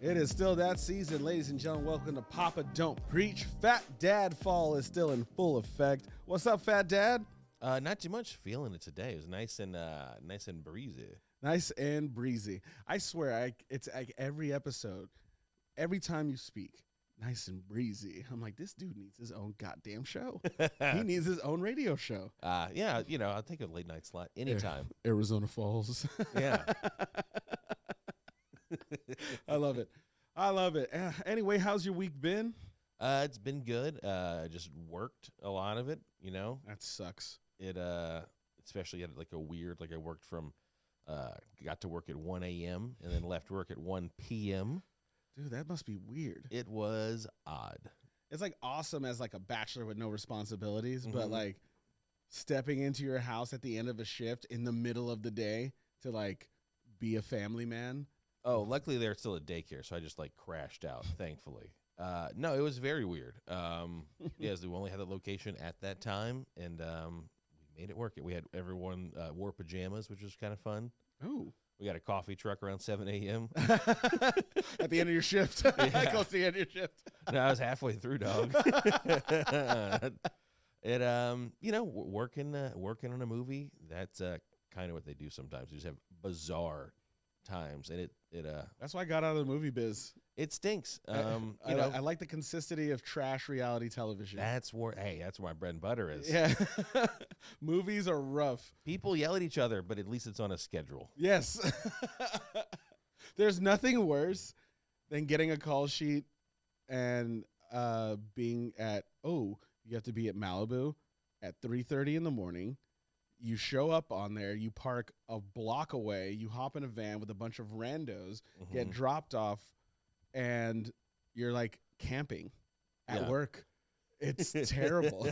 It is still that season, ladies and gentlemen. Welcome to Papa Don't Preach. Fat Dad Fall is still in full effect. What's up, Fat Dad? Not too much feeling it today. It was nice and breezy. Nice and breezy. I swear, it's like every episode, every time you speak, nice and breezy. I'm like, this dude needs his own goddamn show. He needs his own radio show. Yeah, I'll take a late night slot anytime. Arizona Falls. Yeah. I love it. Anyway, how's your week been? It's been good. Just worked a lot of it, That sucks. It especially had like a weird, like I worked from got to work at 1 a.m. and then left work at 1 p.m. Dude, that must be weird. It was odd. It's like awesome as like a bachelor with no responsibilities, but like stepping into your house at the end of a shift in the middle of the day to like be a family man. Oh, luckily they're still at daycare, so I just like crashed out, thankfully. No, it was very weird. Yes, we only had the location at that time, and we made it work. We had everyone wore pajamas, which was kind of fun. Oh. We got a coffee truck around 7 a.m. At the end of your shift. Yeah. Close to the end of your shift. No, I was halfway through, dog. Working on a movie, that's kind of what they do sometimes. They just have bizarre times, and that's why I got out of the movie biz. It stinks. I like the consistency of trash reality television. That's where my bread and butter is. Yeah. Movies are rough. People yell at each other, but at least it's on a schedule. Yes. There's nothing worse than getting a call sheet and being at, you have to be at Malibu at 3:30 in the morning. You show up on there, you park a block away, you hop in a van with a bunch of randos, get dropped off, and you're like camping at work. It's terrible.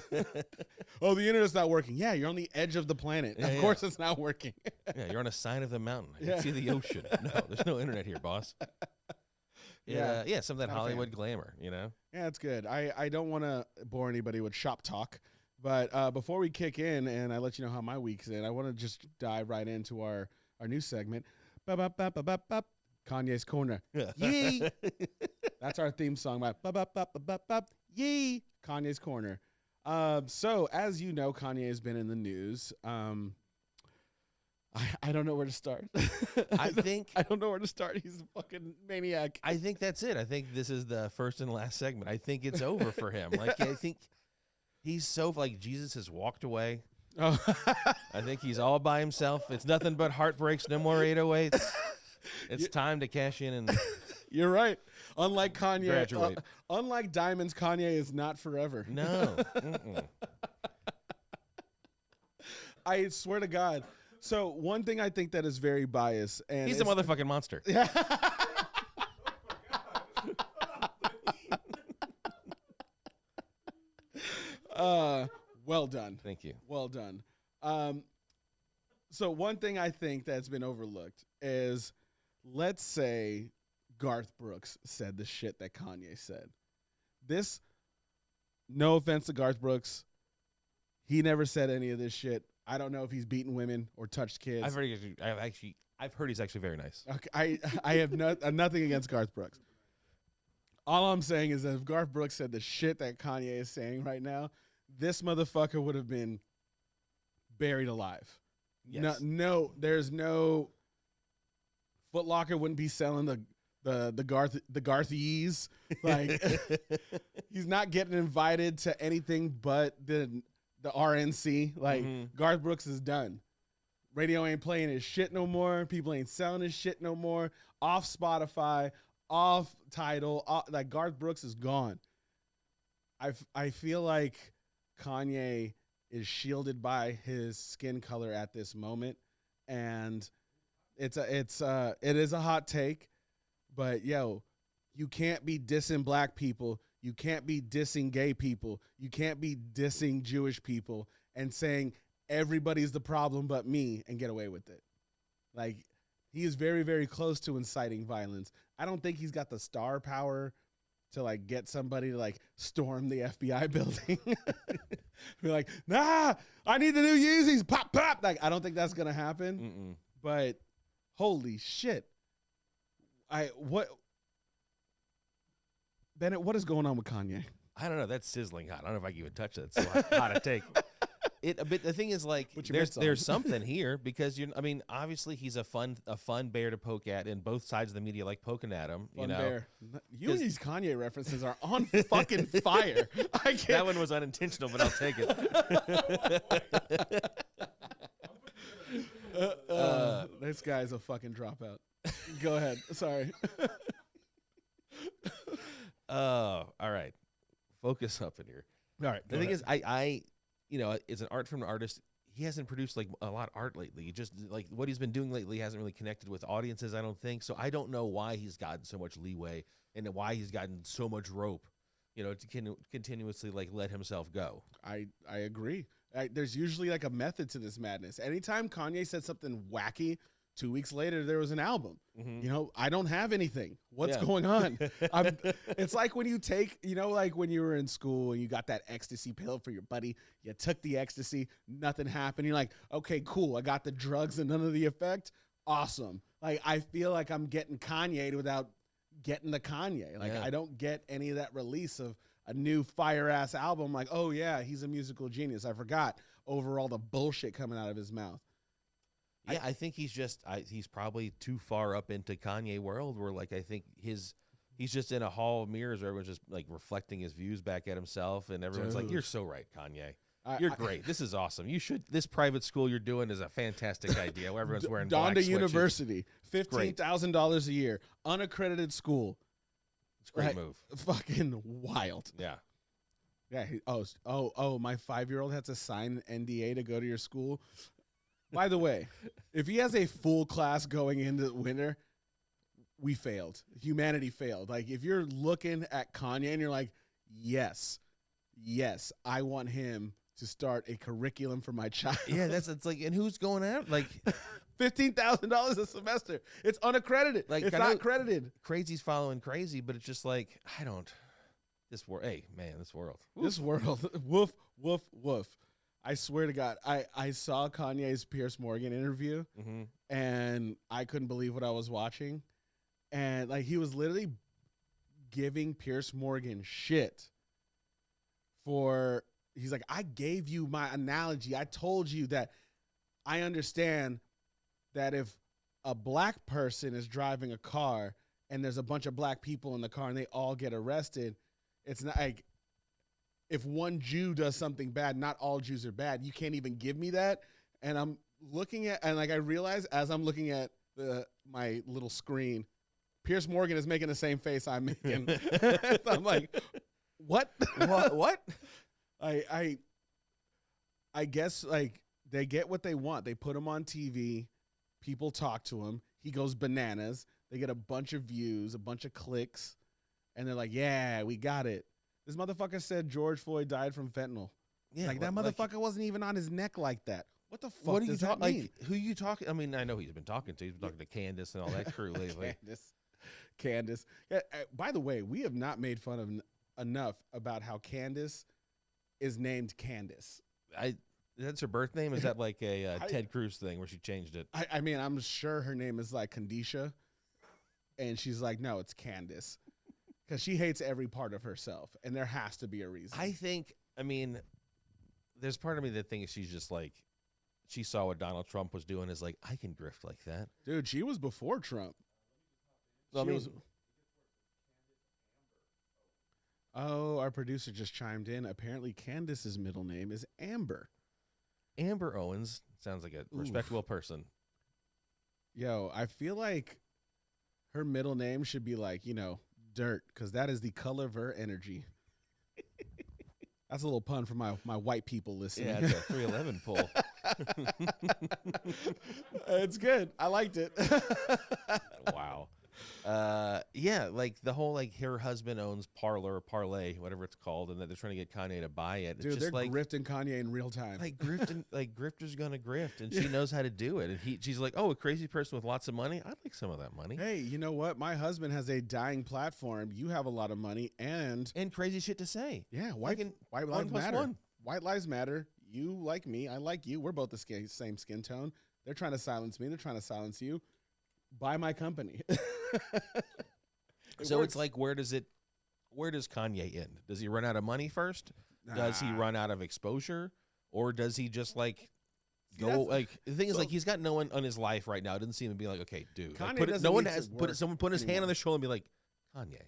Oh, the internet's not working. Yeah, you're on the edge of the planet. Of course it's not working. Yeah, you're on a side of the mountain. I can see the ocean. No, there's no internet here, boss. Yeah, some of that Hollywood glamour, Yeah, it's good. I don't want to bore anybody with shop talk, but before we kick in and I let you know how my week's in, I want to just dive right into our new segment. Kanye's Corner. Yee! That's our theme song. Yee! Kanye's Corner. So, as you know, Kanye has been in the news. I don't know where to start. I don't know where to start. He's a fucking maniac. I think that's it. I think this is the first and last segment. I think it's over for him. Like, I think he's so, like, Jesus has walked away. Oh. I think he's all by himself. It's nothing but heartbreaks, no more 808s. It's time to cash in and You're right. Unlike Kanye, graduate. Unlike Diamonds, Kanye is not forever. No. I swear to God. So one thing I think that is very biased, and he's a motherfucking monster. Yeah. Well done. Thank you. Well done. So one thing I think that's been overlooked is, let's say Garth Brooks said the shit that Kanye said. This, no offense to Garth Brooks, he never said any of this shit. I don't know if he's beaten women or touched kids. I've heard he's actually very nice. Okay, I have nothing against Garth Brooks. All I'm saying is that if Garth Brooks said the shit that Kanye is saying right now, this motherfucker would have been buried alive. Yes. No, there's no Foot Locker wouldn't be selling the Garthies. Like he's not getting invited to anything but the RNC. Like Garth Brooks is done. Radio ain't playing his shit no more. People ain't selling his shit no more. Off Spotify, off Tidal. Like Garth Brooks is gone. I feel like Kanye is shielded by his skin color at this moment, and it is a hot take, but yo, you can't be dissing black people, you can't be dissing gay people, you can't be dissing Jewish people and saying everybody's the problem but me and get away with it. Like, he is very, very close to inciting violence. I don't think he's got the star power to like get somebody to like storm the FBI building. Be like, nah, I need the new Yeezys. Pop, pop. Like, I don't think that's gonna happen. But holy shit. Bennett, what is going on with Kanye? I don't know. That's sizzling hot. I don't know if I can even touch that. It's so hot to take. But the thing is, like, there's something here because I mean, obviously he's a fun bear to poke at, and both sides of the media like poking at him. Fun bear. You and these Kanye references are on fucking fire. I can't. That one was unintentional, but I'll take it. This guy's a fucking dropout. Go ahead. Sorry. All right. Focus up in here. All right. The thing is, I as an art from an artist, he hasn't produced like a lot of art lately. He just like what he's been doing lately hasn't really connected with audiences, I don't think. So I don't know why he's gotten so much leeway and why he's gotten so much rope, to continuously like let himself go. I agree. There's usually like a method to this madness. Anytime Kanye said something wacky, 2 weeks later there was an album. Mm-hmm. I don't have anything. What's going on? It's like when you take, like when you were in school and you got that ecstasy pill for your buddy. You took the ecstasy, nothing happened. You're like, okay, cool. I got the drugs and none of the effect. Awesome. Like I feel like I'm getting Kanye without getting the Kanye. Like I don't get any of that release of a new fire ass album. Like, oh yeah, he's a musical genius. I forgot over all the bullshit coming out of his mouth. Yeah, I think he's he's probably too far up into Kanye world where like I think he's just in a hall of mirrors where everyone's just like reflecting his views back at himself and everyone's like, you're so right, Kanye. You're great. This is awesome. This private school you're doing is a fantastic idea where everyone's wearing black Donda sweatshirts. University, $15,000 a year, unaccredited school. It's a great move. Fucking wild. Yeah. Yeah. My 5-year-old had to sign an NDA to go to your school. By the way, if he has a full class going into winter, we failed. Humanity failed. Like, if you're looking at Kanye and you're like, yes, I want him to start a curriculum for my child. Yeah, it's like, and who's going out? Like, $15,000 a semester. It's unaccredited. Like, it's not credited. Crazy's following crazy, but it's just like, this world. Hey, man, this world. This world. Woof, woof, woof. I swear to God, I saw Kanye's Piers Morgan interview, and I couldn't believe what I was watching. And like he was literally giving Piers Morgan shit he's like, I gave you my analogy. I told you that I understand that if a black person is driving a car and there's a bunch of black people in the car and they all get arrested, it's not like, if one Jew does something bad, not all Jews are bad. You can't even give me that. And I'm looking at, and like I realize as I'm looking at my little screen, Piers Morgan is making the same face I'm making. So I'm like, what? What? I guess like they get what they want. They put him on TV. People talk to him. He goes bananas. They get a bunch of views, a bunch of clicks, and they're like, yeah, we got it. This motherfucker said George Floyd died from fentanyl. Yeah, like that motherfucker wasn't even on his neck like that. What the fuck does that mean? Like, who you talking? I mean, I know he's been talking to. He's been talking to Candace and all that crew lately. Candace. Yeah, by the way, we have not made fun of enough about how Candace is named Candace. That's her birth name? Is that like a Ted Cruz thing where she changed it? I mean, I'm sure her name is like Kandisha, and she's like, no, it's Candace. Because she hates every part of herself, and there has to be a reason. I mean, there's part of me that thinks she's just like, she saw what Donald Trump was doing, is like, I can grift like that. Dude, she was before Trump. Oh, our producer just chimed in. Apparently, Candace's middle name is Amber. Amber Owens sounds like a respectable person. Yo, I feel like her middle name should be like, dirt, because that is the color of her energy. That's a little pun for my white people listening. Yeah, it's a 311 pull. It's good. I liked it. Wow. Yeah, like the whole like her husband owns Parler or Parlay, whatever it's called, and that they're trying to get Kanye to buy it. Dude, it's just they're like grifting Kanye in real time. Like grifter's gonna grift, and she knows how to do it. And she's like, oh, a crazy person with lots of money. I'd like some of that money. Hey, you know what? My husband has a dying platform. You have a lot of money and crazy shit to say. Yeah, white lives matter. White lives matter. You like me. I like you. We're both the same skin tone. They're trying to silence me. They're trying to silence you. Buy my company. So it's like, where does it where does Kanye end? Does he run out of money first? Does he Nah. run out of exposure? Or does he just like go that's- like the thing is so- like he's got no one on his life right now. It doesn't seem to be like, okay, dude. Like, Kanye doesn't need to work someone put his hand on anymore. their shoulder and be like, Kanye,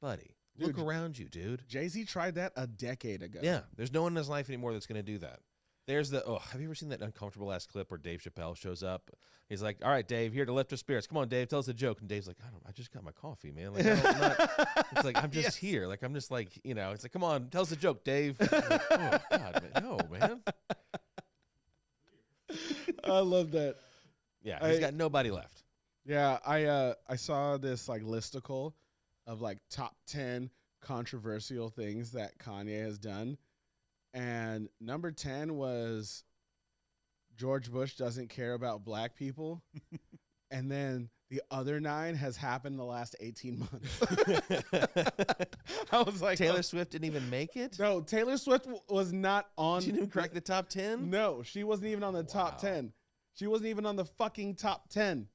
buddy, look Dude, around you, dude. Jay-Z tried that a decade ago. Yeah, there's no one in his life anymore that's going to do that. There's the have you ever seen that uncomfortable ass clip where Dave Chappelle shows up? He's like, "All right, Dave, here to lift your spirits. Come on, Dave, tell us a joke." And Dave's like, "I just got my coffee, man. Like, I'm not." It's like I'm just Yes. here. Like I'm just like It's like, come on, tell us a joke, Dave. I'm like, oh God, man. No, man. I love that. Yeah, he's got nobody left. Yeah, I saw this like listicle of like top 10 controversial things that Kanye has done. And number 10 was George Bush doesn't care about black people. And then the other 9 has happened in the last 18 months. I was like, Taylor Swift didn't even make it. no, Taylor Swift was not on. She didn't even crack the top 10. No, she wasn't even on the top Wow. 10. She wasn't even on the fucking top 10.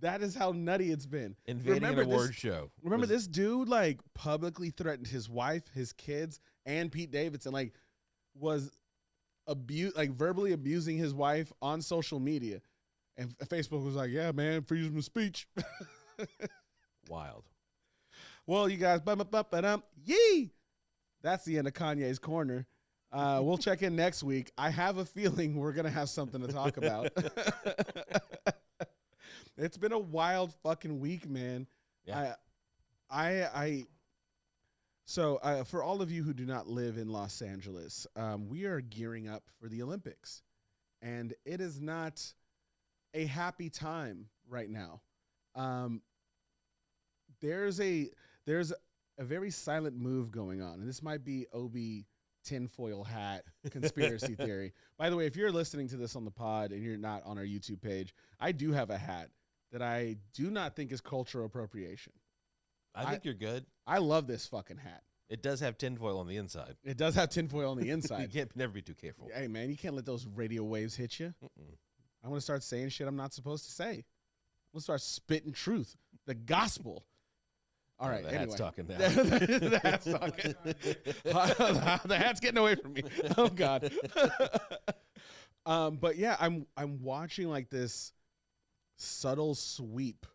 That is how nutty it's been. Invading an award show. Remember this dude like publicly threatened his wife, his kids, and Pete Davidson, like was verbally abusing his wife on social media. And Facebook was like, yeah, man, freedom of speech. Wild. Well, you guys, yee. That's the end of Kanye's Corner. We'll check in next week. I have a feeling we're going to have something to talk about. It's been a wild fucking week, man. Yeah. So for all of you who do not live in Los Angeles, we are gearing up for the Olympics, and it is not a happy time right now. There's a very silent move going on, and this might be Obi tinfoil hat conspiracy theory. By the way, if you're listening to this on the pod and you're not on our YouTube page, I do have a hat that I do not think is cultural appropriation. I think you're good. I love this fucking hat. It does have tinfoil on the inside. It does have tinfoil on the You inside. can't never be too careful. Hey, man, you can't let those radio waves hit you. Mm-mm. I'm going to start saying shit I'm not supposed to say. I'm going to start spitting truth, the gospel. All right, The anyway. hat's talking now. The hat's talking. The hat's getting away from me. Oh, God. But, yeah, I'm watching, like, this subtle sweep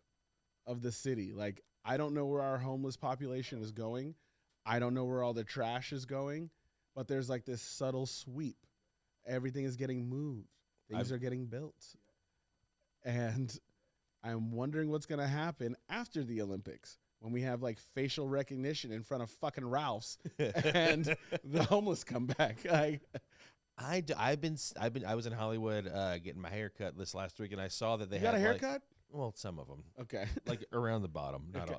of the city. Like, I don't know where our homeless population is going. I don't know where all the trash is going. But there's, like, this subtle sweep. Everything is getting moved. Things are getting built. And I'm wondering what's going to happen after the Olympics when we have, like, facial recognition in front of fucking Ralph's and the homeless come back. Like, I was in Hollywood getting my hair cut this last week, and I saw that they you had got a like- haircut? well, some of them, Okay. like around the bottom, not Okay.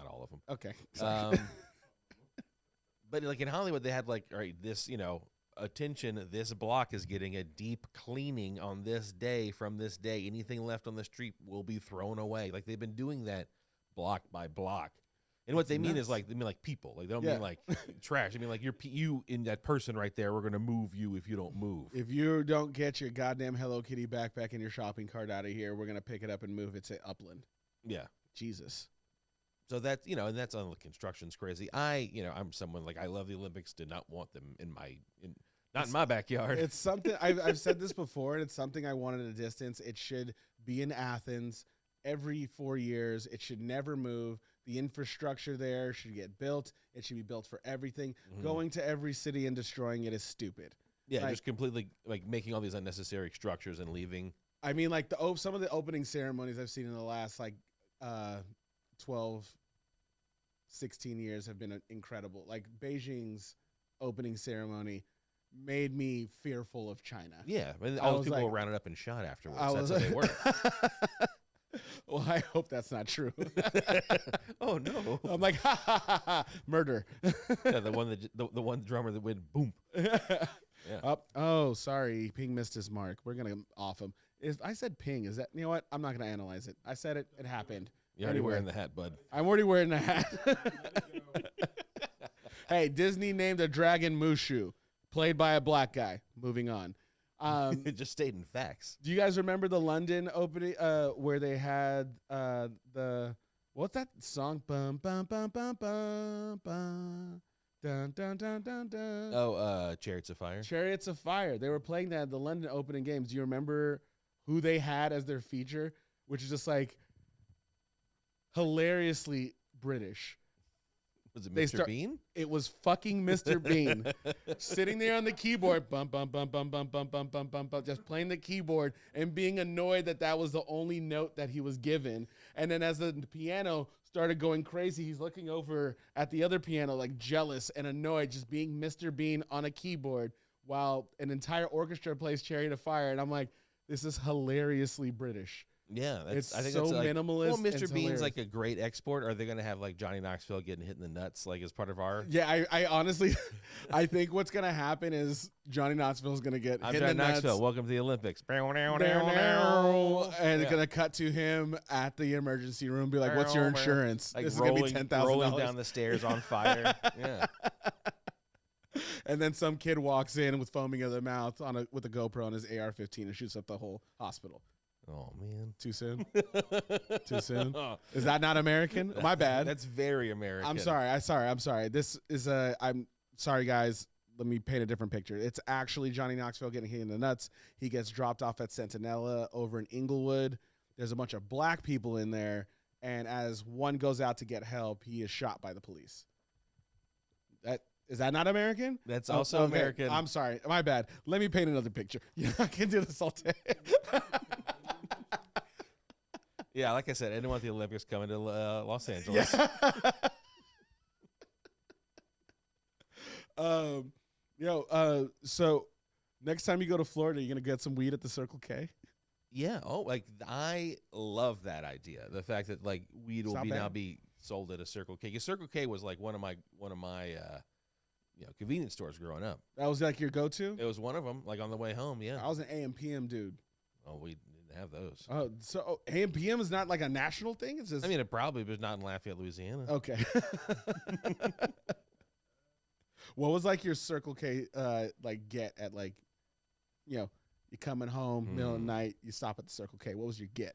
all of them. Okay. Sorry. But like in Hollywood, they had like, all right, this, attention, this block is getting a deep cleaning on this day. From this day, anything left on the street will be thrown away. Like they've been doing that block by block. And what they mean is like, they mean like people. Like they don't Yeah. mean like trash. I mean like you in that person right there. We're gonna move you if you don't move. If you don't get your goddamn Hello Kitty backpack and your shopping cart out of here, we're going to pick it up and move it to Upland. Yeah. Jesus. So that's and that's on the construction's crazy. I'm someone like I love the Olympics. Did not want them in my backyard. It's something I've said this before, and it's something I want at a distance. It should be in Athens every 4 years. It should never move. The infrastructure there should get built. It should be built for everything. Mhm. Going to every city and destroying it is stupid. Yeah, like- just completely like making all these unnecessary structures and leaving. I mean, like some of the opening ceremonies I've seen in the last 12, 16 years have been incredible. Like Beijing's opening ceremony made me fearful of China. Yeah, and I all was those people like- were rounded up and shot afterwards. I That's was how they work. Well, I hope that's not true. Oh no! I'm like, ha ha ha ha, murder. Yeah, the one drummer that went boom. Yeah. Oh, sorry, Ping missed his mark. We're gonna off him. If I said Ping, is that, you know what? I'm not gonna analyze it. I said it. It happened. You're already Anyway. wearing the hat, bud. I'm already wearing the hat. Hey, Disney named a dragon Mushu, played by a black guy. Moving on. It just stayed in facts. Do you guys remember the London opening where they had the What's that song? Bum bum bum bum bum bum. Dun dun dun dun dun. Oh, Chariots of Fire. Chariots of Fire. They were playing that at the London opening games. Do you remember who they had as their feature? Which is just like hilariously British. Was it Mr. Bean? It was fucking Mr. Bean sitting there on the keyboard, bum bum bum bum bum bum bum bum bum bum, just playing the keyboard and being annoyed that that was the only note that he was given. And then as the piano started going crazy, he's looking over at the other piano like jealous and annoyed, just being Mr. Bean on a keyboard while an entire orchestra plays Chariot of Fire. And I'm like, this is hilariously British. Yeah, I think so like, minimalist. Well, Mr. Bean's like a great export. Are they going to have like Johnny Knoxville getting hit in the nuts like as part of our? Yeah, I honestly, I think what's going to happen is Johnny Knoxville is going to get hit in the nuts. Knoxville. Welcome to the Olympics. And it's going to cut to him at the emergency room. Be like, "What's your insurance? Like this is going to be $10,000 rolling down the stairs on fire." Yeah. And then some kid walks in with foaming of the mouth with a GoPro on his AR-15 and shoots up the whole hospital. Oh man, too soon. Too soon. Is that not American? My bad. That's very American. I'm sorry. This is I'm sorry, guys. Let me paint a different picture. It's actually Johnny Knoxville getting hit in the nuts. He gets dropped off at Centinela over in Inglewood. There's a bunch of black people in there, and as one goes out to get help, he is shot by the police. Is that not American? That's also okay. American. I'm sorry. My bad. Let me paint another picture. Yeah, I can do this all day. Yeah, like I said, I didn't want the Olympics coming to Los Angeles. Yeah. So next time you go to Florida, you're gonna get some weed at the Circle K. Yeah. Oh, like I love that idea. The fact that like weed will now be sold at a Circle K. Because Circle K was like one of my convenience stores growing up. That was like your go-to? It was one of them, like on the way home, yeah. I was an AM/PM dude. Oh, we didn't have those. Oh, so AM/PM is not like a national thing? It's just... I mean, it probably, but not in Lafayette, Louisiana. Okay. What was like your Circle K like get at like, you're coming home, middle of the night, you stop at the Circle K. What was your get?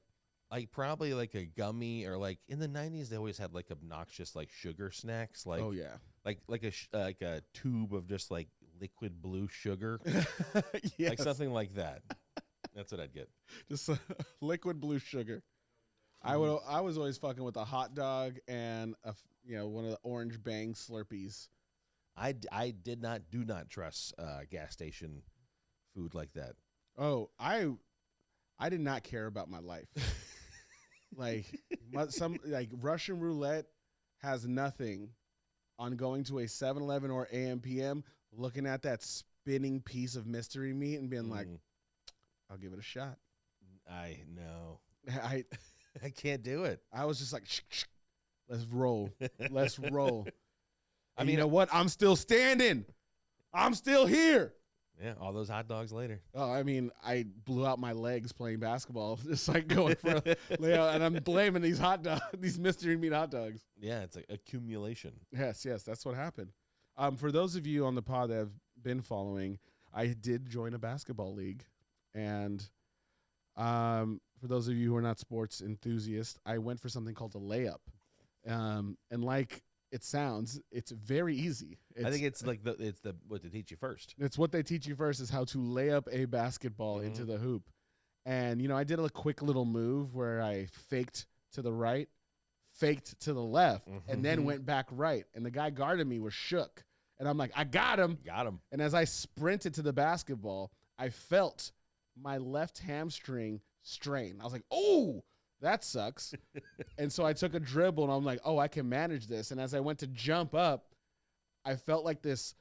Like probably like a gummy, or like in the 90s they always had like obnoxious like sugar snacks, like oh yeah, like a tube of just like liquid blue sugar. Yes. Like something like that. That's what I'd get. Just liquid blue sugar. I was always fucking with a hot dog and one of the orange Bang Slurpees. I do not trust gas station food like that. Oh, I did not care about my life. Like Russian roulette has nothing on going to a 7-Eleven or AM/PM, looking at that spinning piece of mystery meat and being like, I'll give it a shot. I know. I can't do it. I was just like, let's roll. Let's roll. I mean, you know what? what? I'm still standing. I'm still here. Yeah, all those hot dogs later. Oh, I mean, I blew out my legs playing basketball, just like going for a layout, and I'm blaming these hot dogs, these mystery meat hot dogs. Yeah, it's like accumulation. Yes, that's what happened. For those of you on the pod that have been following, I did join a basketball league, and for those of you who are not sports enthusiasts, I went for something called a layup, and like it sounds, it's very easy. I think it's like what they teach you first. It's what they teach you first is how to lay up a basketball into the hoop. And, I did a quick little move where I faked to the right, faked to the left, and then went back right. And the guy guarding me was shook. And I'm like, I got him. Got him. And as I sprinted to the basketball, I felt my left hamstring strain. I was like, oh, that sucks. And so I took a dribble, and I'm like, oh, I can manage this. And as I went to jump up, I felt like this,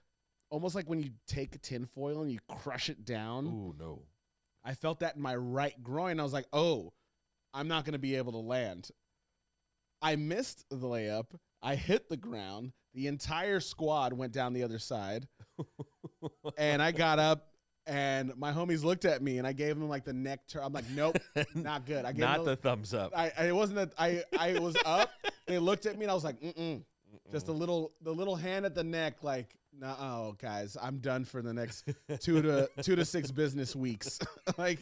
almost like when you take tinfoil and you crush it down. Ooh, no. I felt that in my right groin. I was like, oh, I'm not going to be able to land. I missed the layup. I hit the ground. The entire squad went down the other side. And I got up. And my homies looked at me, and I gave them like the neck turn. I'm like, nope, not good. I gave not the thumbs up. It wasn't that I was up. They looked at me, and I was like, just the little hand at the neck, like, no, guys, I'm done for the next 2 to 6 business weeks. Like,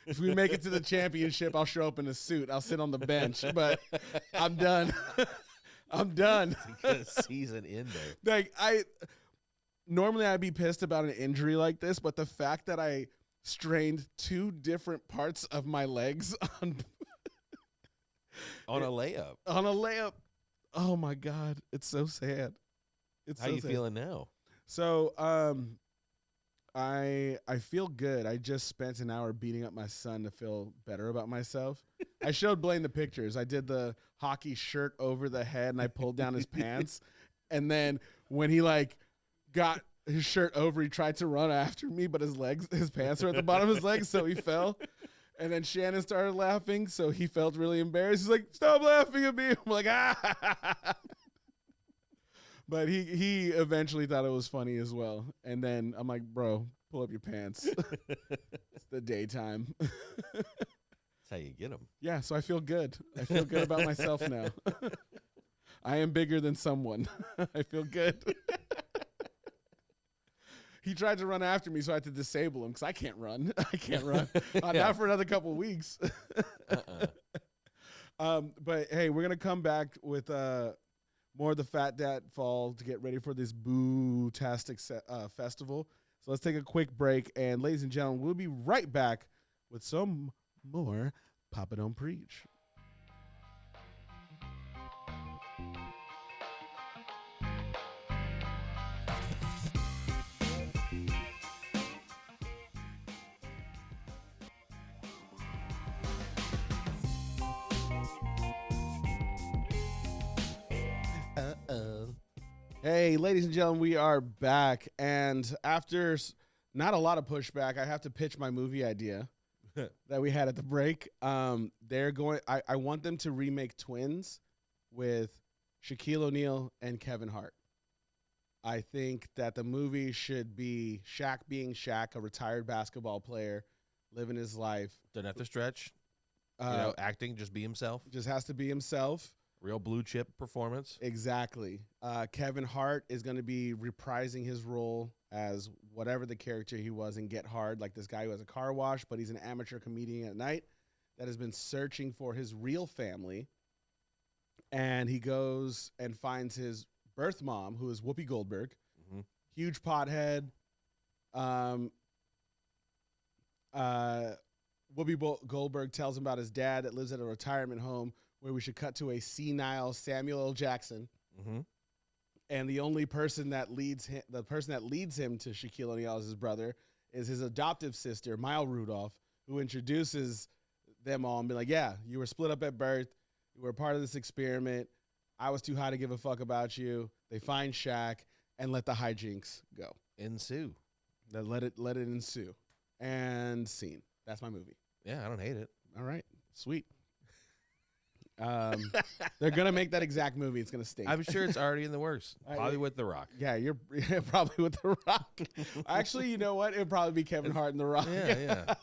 If we make it to the championship, I'll show up in a suit. I'll sit on the bench, but I'm done. I'm done. Season ender. Like normally I'd be pissed about an injury like this, but the fact that I strained 2 different parts of my legs on a layup. Oh my God, it's so sad. It's How so you sad. feeling now? So I feel good. I just spent an hour beating up my son to feel better about myself. I showed Blaine the pictures. I did the hockey shirt over the head and I pulled down his pants. And then when he like got his shirt over, he tried to run after me, but his pants were at the bottom of his legs, so he fell. And then Shannon started laughing, so he felt really embarrassed. He's like, "Stop laughing at me." I'm like, ah. But he eventually thought it was funny as well. And then I'm like, "Bro, pull up your pants." It's the daytime. That's how you get them. Yeah, so I feel good. I feel good about myself now. I am bigger than someone. I feel good. He tried to run after me, so I had to disable him because I can't run. I can't run. Not for another couple of weeks. But hey, we're gonna come back with more of the Fat Dad Fall to get ready for this boo-tastic festival. So let's take a quick break, and ladies and gentlemen, we'll be right back with some more Papa Don't Preach. Hey, ladies and gentlemen, we are back, and after not a lot of pushback, I have to pitch my movie idea that we had at the break. They're going. I want them to remake Twins with Shaquille O'Neal and Kevin Hart. I think that the movie should be Shaq being Shaq, a retired basketball player, living his life. Doesn't have to stretch. Acting, just be himself. Just has to be himself. Real blue chip performance. Exactly. Kevin Hart is going to be reprising his role as whatever the character he was in Get Hard, like this guy who has a car wash, but he's an amateur comedian at night that has been searching for his real family. And he goes and finds his birth mom, who is Whoopi Goldberg, huge pothead. Whoopi Goldberg tells him about his dad that lives at a retirement home where we should cut to a senile Samuel L. Jackson. And the only person that leads him, to Shaquille O'Neal as his brother, is his adoptive sister, Maya Rudolph, who introduces them all and be like, "Yeah, you were split up at birth. You were part of this experiment. I was too high to give a fuck about you." They find Shaq and let the hijinks go. Ensue. Let it ensue. And scene. That's my movie. Yeah, I don't hate it. All right. Sweet. They're gonna make that exact movie. It's gonna stink. I'm sure it's already in the works. Probably with The Rock. Yeah, you're probably with The Rock. Actually, you know what? It'd probably be Kevin Hart and The Rock. Yeah.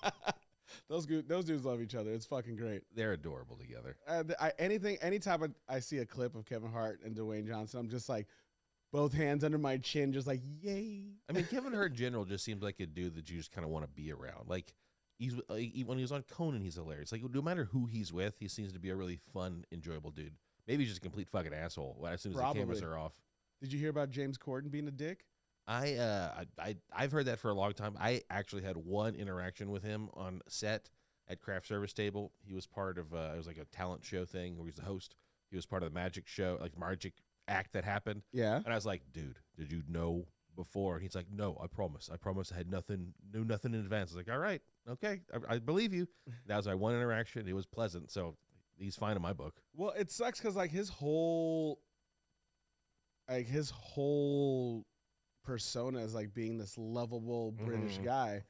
Those dudes love each other. It's fucking great. They're adorable together. Anytime I see a clip of Kevin Hart and Dwayne Johnson, I'm just like, both hands under my chin, just like, yay. I mean, Kevin Hart in general just seems like a dude that you just kind of want to be around. Like, when he was on Conan, he's hilarious. Like, no matter who he's with, he seems to be a really fun, enjoyable dude. Maybe he's just a complete fucking asshole as soon as the cameras are off. Did you hear about James Corden being a dick? I've heard that for a long time. I actually had one interaction with him on set at Craft Service Table. He was part of it was like a talent show thing where he's the host. He was part of the magic show, like magic act that happened. Yeah. And I was like, dude, did you know before? And he's like, no, I promise. I knew nothing in advance. I was like, all right, okay, I believe you. That was my one interaction. It was pleasant, so he's fine in my book. Well, it sucks because his whole persona is like being this lovable British guy,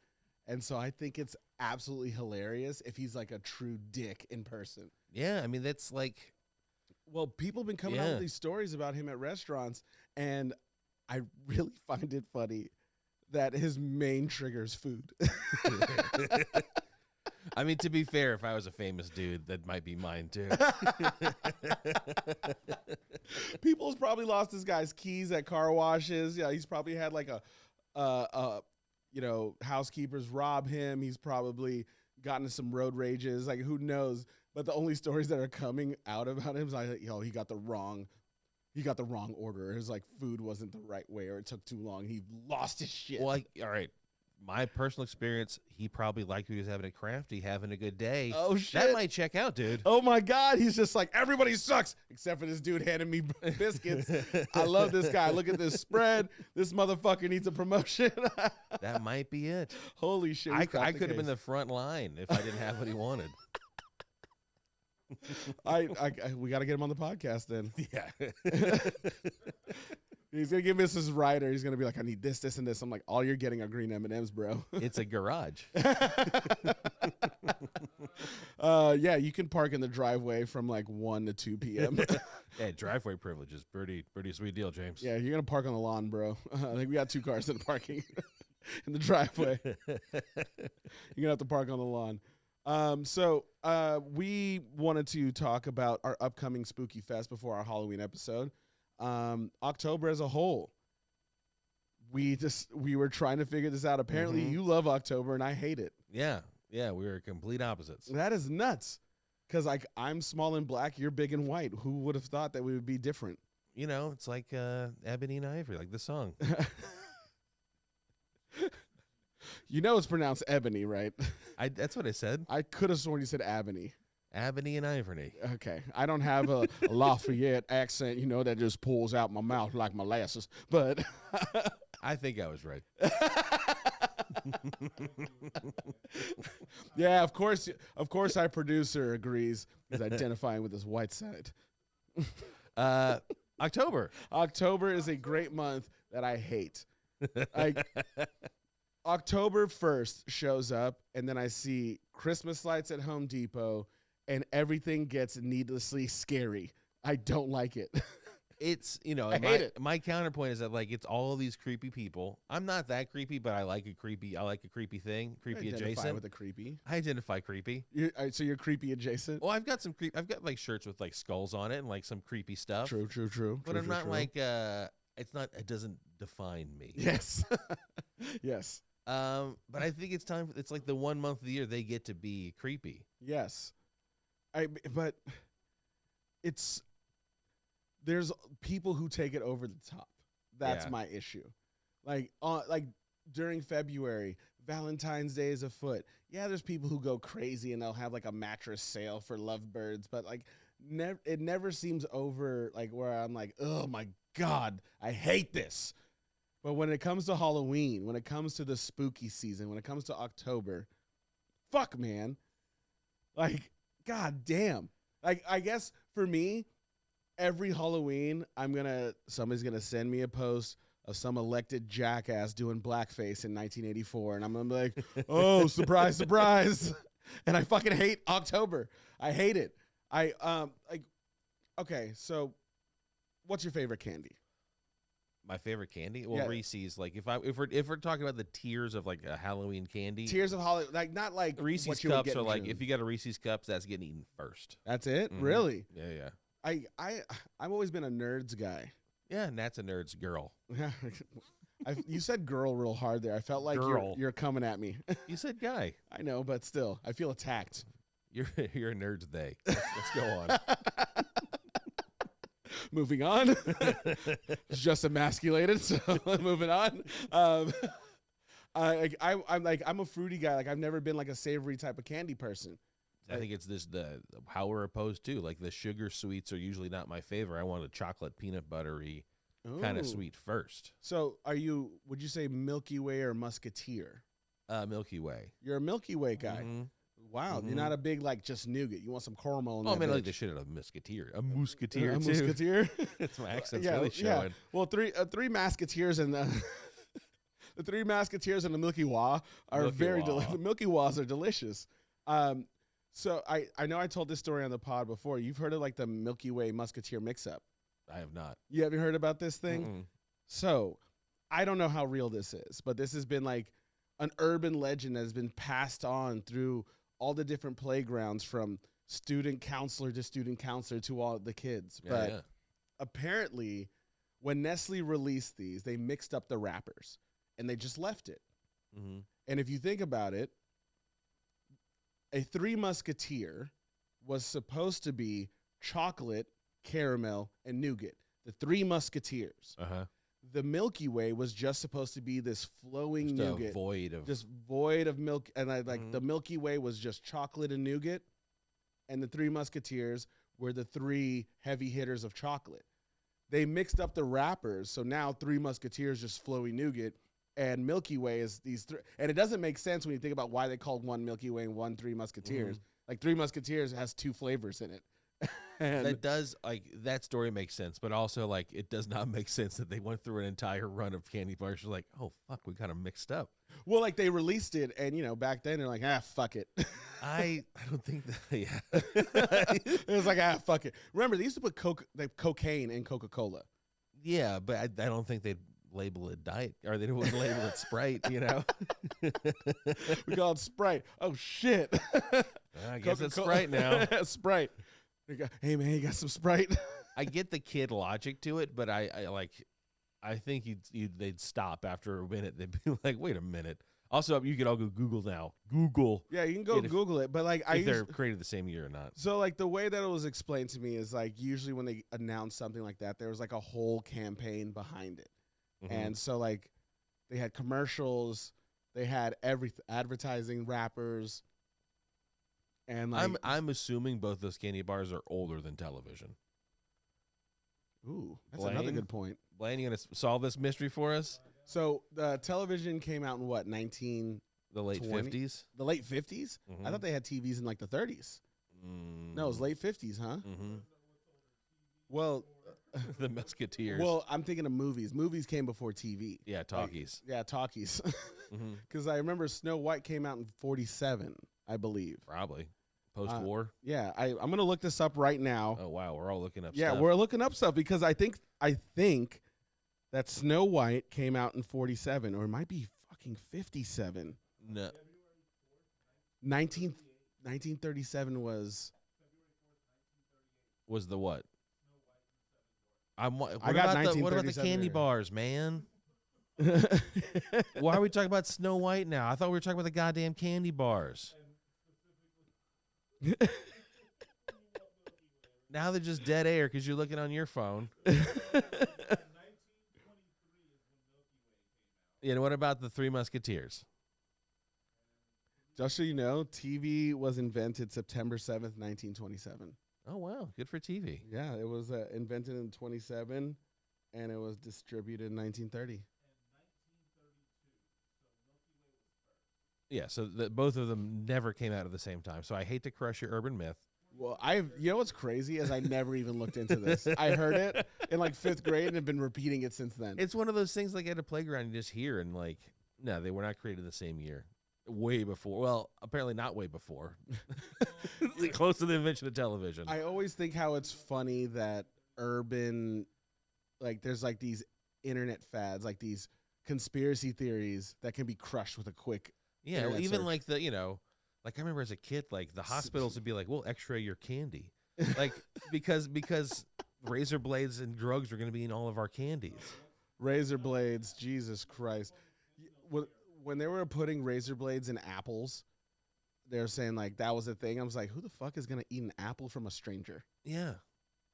and so I think it's absolutely hilarious if he's like a true dick in person. Yeah, I mean that's like, well, people have been coming out with these stories about him at restaurants, and I really find it funny that his main trigger is food. I mean, to be fair, if I was a famous dude, that might be mine too. People's probably lost this guy's keys at car washes. Yeah, he's probably had like housekeepers rob him. He's probably gotten some road rages. Like, who knows? But the only stories that are coming out about him is like, yo, he got the wrong order. His like food wasn't the right way, or it took too long. He lost his shit. Well, all right. My personal experience, he probably liked he was having a crafty, having a good day. Oh, shit. That might check out, dude. Oh, my God. He's just like, everybody sucks, except for this dude handing me biscuits. I love this guy. Look at this spread. This motherfucker needs a promotion. That might be it. Holy shit. I could have been the front line if I didn't have what he wanted. We got to get him on the podcast then. Yeah. He's going to give us his rider. He's going to be like, I need this, this, and this. I'm like, all you're getting are green M&Ms, bro. It's a garage. Yeah, you can park in the driveway from like 1 to 2 p.m. Yeah, driveway privilege is pretty sweet deal, James. Yeah, you're going to park on the lawn, bro. I think we got 2 cars in the parking in the driveway. You're going to have to park on the lawn. So we wanted to talk about our upcoming Spooky Fest before our Halloween episode. October as a whole. We were trying to figure this out. Apparently you love October and I hate it. Yeah, we were complete opposites. That is nuts. Because like I'm small and black, you're big and white. Who would have thought that we would be different? You know, it's like Ebony and Ivory, like the song. You know it's pronounced Ebony, right? That's what I said. I could have sworn you said Ebony. Ebony and Ivory. Okay. I don't have a Lafayette accent, you know, that just pulls out my mouth like molasses. But I think I was right. Yeah, of course our producer agrees. He's identifying with his white side. October. October is a great month that I hate. Like October 1st shows up, and then I see Christmas lights at Home Depot, and everything gets needlessly scary. I don't like it. It's, you know, I hate it. My counterpoint is that like it's all these creepy people. I'm not that creepy, but I like a creepy thing, creepy adjacent. With a creepy. I identify creepy. So you're creepy adjacent. Well, I've got like shirts with like skulls on it and like some creepy stuff. True. But I'm not like it doesn't define me. Yes. Yes. But I think it's time. It's like the 1 month of the year they get to be creepy. Yes. But there's people who take it over the top. That's my issue. Like during February, Valentine's Day is afoot. Yeah, there's people who go crazy and they'll have like a mattress sale for lovebirds, but like it never seems over like where I'm like, oh my God, I hate this. But when it comes to Halloween, when it comes to the spooky season, when it comes to October, fuck, man. Like, God damn. Like, I guess for me, every Halloween, somebody's gonna send me a post of some elected jackass doing blackface in 1984, and I'm gonna be like, oh, surprise, surprise. And I fucking hate October. I hate it. Okay, so what's your favorite candy? My favorite candy? Well, Yeah. Reese's. Like if we're talking about the tiers of like a Halloween candy, Tiers of Halloween, like not like Reese's what you would cups get are in like June. if you got a Reese's cups, that's getting eaten first. That's it? Mhm. Really? Yeah. I've always been a nerds guy. Yeah, and that's a nerd's girl. You said girl real hard there. I felt like Girl. you're coming at me. You said guy. I know, but still, I feel attacked. You're a nerd's they. Let's go on. Moving on. Just emasculated, so moving on. I'm a fruity guy. Like I've never been like a savory type of candy person. I think it's the how we're opposed to. Like the sugar sweets are usually not my favorite. I want a chocolate peanut buttery kind Ooh. of sweet first. So would you say Milky Way or Musketeer? Milky Way. You're a Milky Way guy. Mhm. Wow. Mhm. You're not a big like just nougat. You want some caramel in Oh that man, I like bitch. the shit out of Musketeer. A Musketeer A too. Musketeer? It's my accent's Yeah, really yeah. showing. Well, three Musketeers and the Three Musketeers and the Milky Way are Milky very Way. delicious. The Milky Ways are delicious. So I know I told this story on the pod before. You've heard of like the Milky Way Musketeer mix-up. I have not. You haven't heard about this thing? Mm-mm. So I don't know how real this is, but this has been like an urban legend that has been passed on through all the different playgrounds from student counselor to all the kids. Yeah, But yeah. apparently when Nestle released these, they mixed up the wrappers and they just left it. Mm-hmm. And if you think about it, a Three Musketeer was supposed to be chocolate, caramel, and nougat. The Three Musketeers. The Milky Way was just supposed to be this flowing Just nougat, just void of milk, and the Milky Way was just chocolate and nougat, and the Three Musketeers were the three heavy hitters of chocolate. They mixed up the wrappers, so now Three Musketeers just flowy nougat, and Milky Way is these three. And it doesn't make sense when you think about why they called one Milky Way and one Three Musketeers. Like Three Musketeers has two flavors in it. And that does, like, that story makes sense, but also, like, it does not make sense that they went through an entire run of candy bars. You're like, oh fuck, we got them mixed up. Well, like they released it, and back then they're like, fuck it. I don't think that. Yeah, it was like, fuck it. Remember, they used to put cocaine in Coca-Cola. Yeah, but I don't think they'd label it diet, or they wouldn't label it Sprite. We call it Sprite. Oh shit. I guess it's Sprite now. Sprite. Hey man, you got some Sprite? I get the kid logic to it, but I think they'd stop after a minute. They'd be like, wait a minute. Also, you can all go Google now. Google. Yeah, you can go Google it, but like if they're created the same year or not. So like the way that it was explained to me is like usually when they announce something like that, there was like a whole campaign behind it. And so like they had commercials, they had advertising, rappers. And like, I'm assuming both those candy bars are older than television. Ooh, that's another good point. Blaine, you gonna solve this mystery for us? So the television came out in what, the late 50s? The late 50s? I thought they had TVs in like the 30s. No, it was late 50s, huh? Well, the Musketeers. Well, I'm thinking of movies. Movies came before TV. Yeah, talkies. Talkies. Because I remember Snow White came out in 47. I believe. Probably. Post-war? Yeah, I'm going to look this up right now. Oh, wow. We're all looking up stuff. Yeah, we're looking up stuff because I think that Snow White came out in 47, or it might be fucking 57. No. 1937 was the what? What I got about the candy bars, man? Why are we talking about Snow White now? I thought we were talking about the goddamn candy bars. Now they're just dead air because you're looking on your phone. Yeah, what about the Three Musketeers? Just so you know, TV was invented September 7th, 1927. Oh, wow. Good for TV. Yeah, it was invented in 27, and it was distributed in 1930. Yeah, so both of them never came out at the same time. So I hate to crush your urban myth. Well, you know what's crazy is I never even looked into this. I heard it in like 5th grade and have been repeating it since then. It's one of those things like at a playground you just hear and like, no, they were not created the same year. Way before. Well, apparently not way before. Close to the invention of television. I always think how it's funny that urban, like there's like these internet fads, like these conspiracy theories that can be crushed with a quick. Yeah, well, even search. Like like I remember as a kid, like the hospitals would be like, we'll x-ray your candy. Like, because razor blades and drugs are going to be in all of our candies. Razor blades, Jesus Christ. When they were putting razor blades in apples, they were saying like that was a thing. I was like, who the fuck is going to eat an apple from a stranger? Yeah.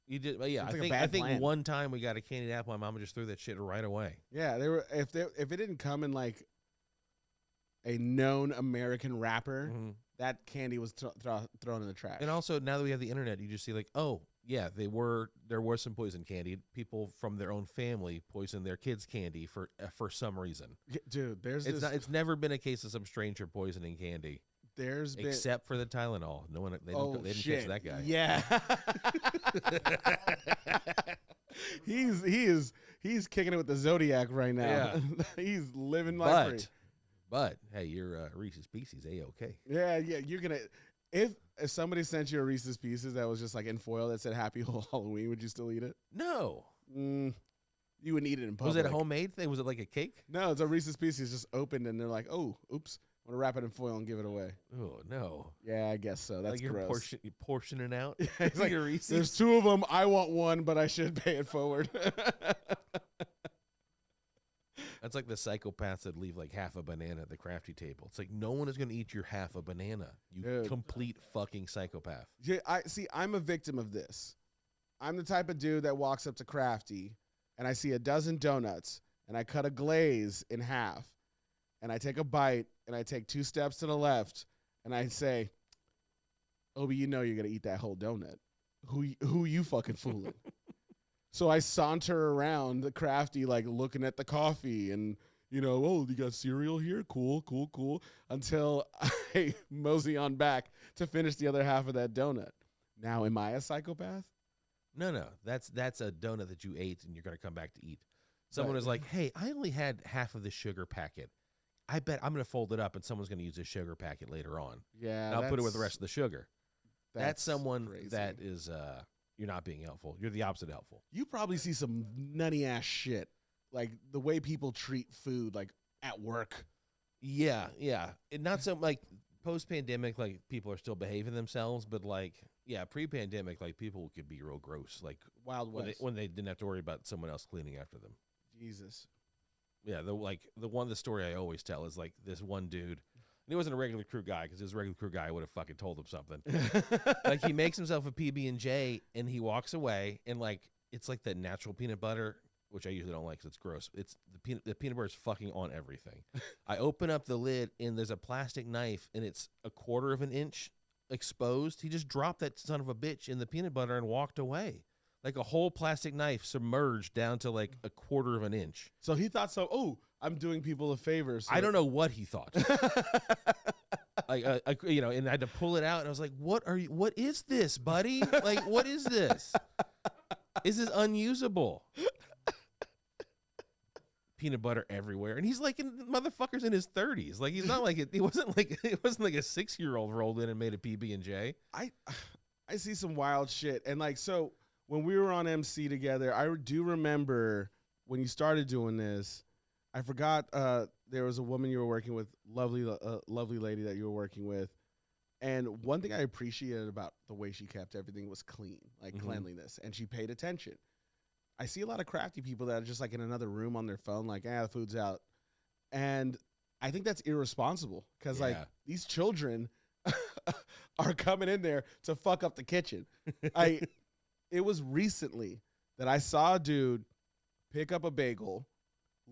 You did, but yeah. Like I think one time we got a candied apple, my mama just threw that shit right away. Yeah, they were if it didn't come in like a known American wrapper, that candy was thrown in the trash. And also, now that we have the internet, you just see like, oh yeah, there was some poison candy. People from their own family poisoned their kids' candy for some reason. Dude, it's never been a case of some stranger poisoning candy. Except for the Tylenol. No one they didn't catch that guy. Yeah. he's kicking it with the Zodiac right now. Yeah. He's living life free. But hey, you're Reese's Pieces, A-okay. Yeah, you're gonna if somebody sent you a Reese's Pieces that was just like in foil that said Happy Halloween, would you still eat it? No. You wouldn't eat it in public. Was it a homemade thing? Was it like a cake? No, it's a Reese's Pieces just opened and they're like, oh, oops. I'm gonna wrap it in foil and give it away. Oh no! Yeah, I guess so. That's like you're gross. You're portioning out. It's like, there's 2 of them. I want one, but I should pay it forward. That's like the psychopaths that leave like half a banana at the crafty table. It's like no one is going to eat your half a banana. You Dude. complete fucking psychopath. Yeah, I'm a victim of this. I'm the type of dude that walks up to Crafty and I see a dozen donuts and I cut a glaze in half and I take a bite and I take 2 steps to the left and I say, Obi, you know you're going to eat that whole donut. Who you fucking fooling? So I saunter around the Crafty, like looking at the coffee and, you know, oh, you got cereal here? Cool, until I mosey on back to finish the other half of that donut. Now, am I a psychopath? No. That's a donut that you ate and you're going to come back to eat. Someone is like, hey, I only had half of the sugar packet. I bet I'm going to fold it up and someone's going to use this sugar packet later on. Yeah. And I'll put it with the rest of the sugar. That's someone crazy. that is, you're not being helpful. You're the opposite of helpful. You probably see some nutty ass shit, like the way people treat food, like at work. Yeah. And not so like post-pandemic, like people are still behaving themselves, but like, yeah, pre-pandemic, like people could be real gross, like Wild West. when they didn't have to worry about someone else cleaning after them. Jesus. Yeah, the story I always tell is like this one dude. And he wasn't a regular crew guy because his regular crew guy would have fucking told him something. Like he makes himself a PB&J and he walks away and like it's like that natural peanut butter, which I usually don't like because it's gross. It's the peanut butter is fucking on everything. I open up the lid and there's a plastic knife and it's 1/4 of an inch exposed. He just dropped that son of a bitch in the peanut butter and walked away. Like a whole plastic knife submerged down to like 1/4 of an inch. So he thought so. Oh, I'm doing people a favor. So I don't know what he thought. Like, you know, and I had to pull it out, and I was like, "What are you? What is this, buddy? Like, what is this? Is this unusable?" Peanut butter everywhere, and he's like, motherfucker's in his 30s. Like, he's not like it wasn't like a 6-year-old rolled in and made a PB&J. I see some wild shit, and like so when we were on MC together, I do remember when you started doing this. I forgot there was a woman you were working with, lovely lady that you were working with. And one thing I appreciated about the way she kept everything was clean, like cleanliness, and she paid attention. I see a lot of crafty people that are just like in another room on their phone, like, the food's out. And I think that's irresponsible because like these children are coming in there to fuck up the kitchen. It was recently that I saw a dude pick up a bagel,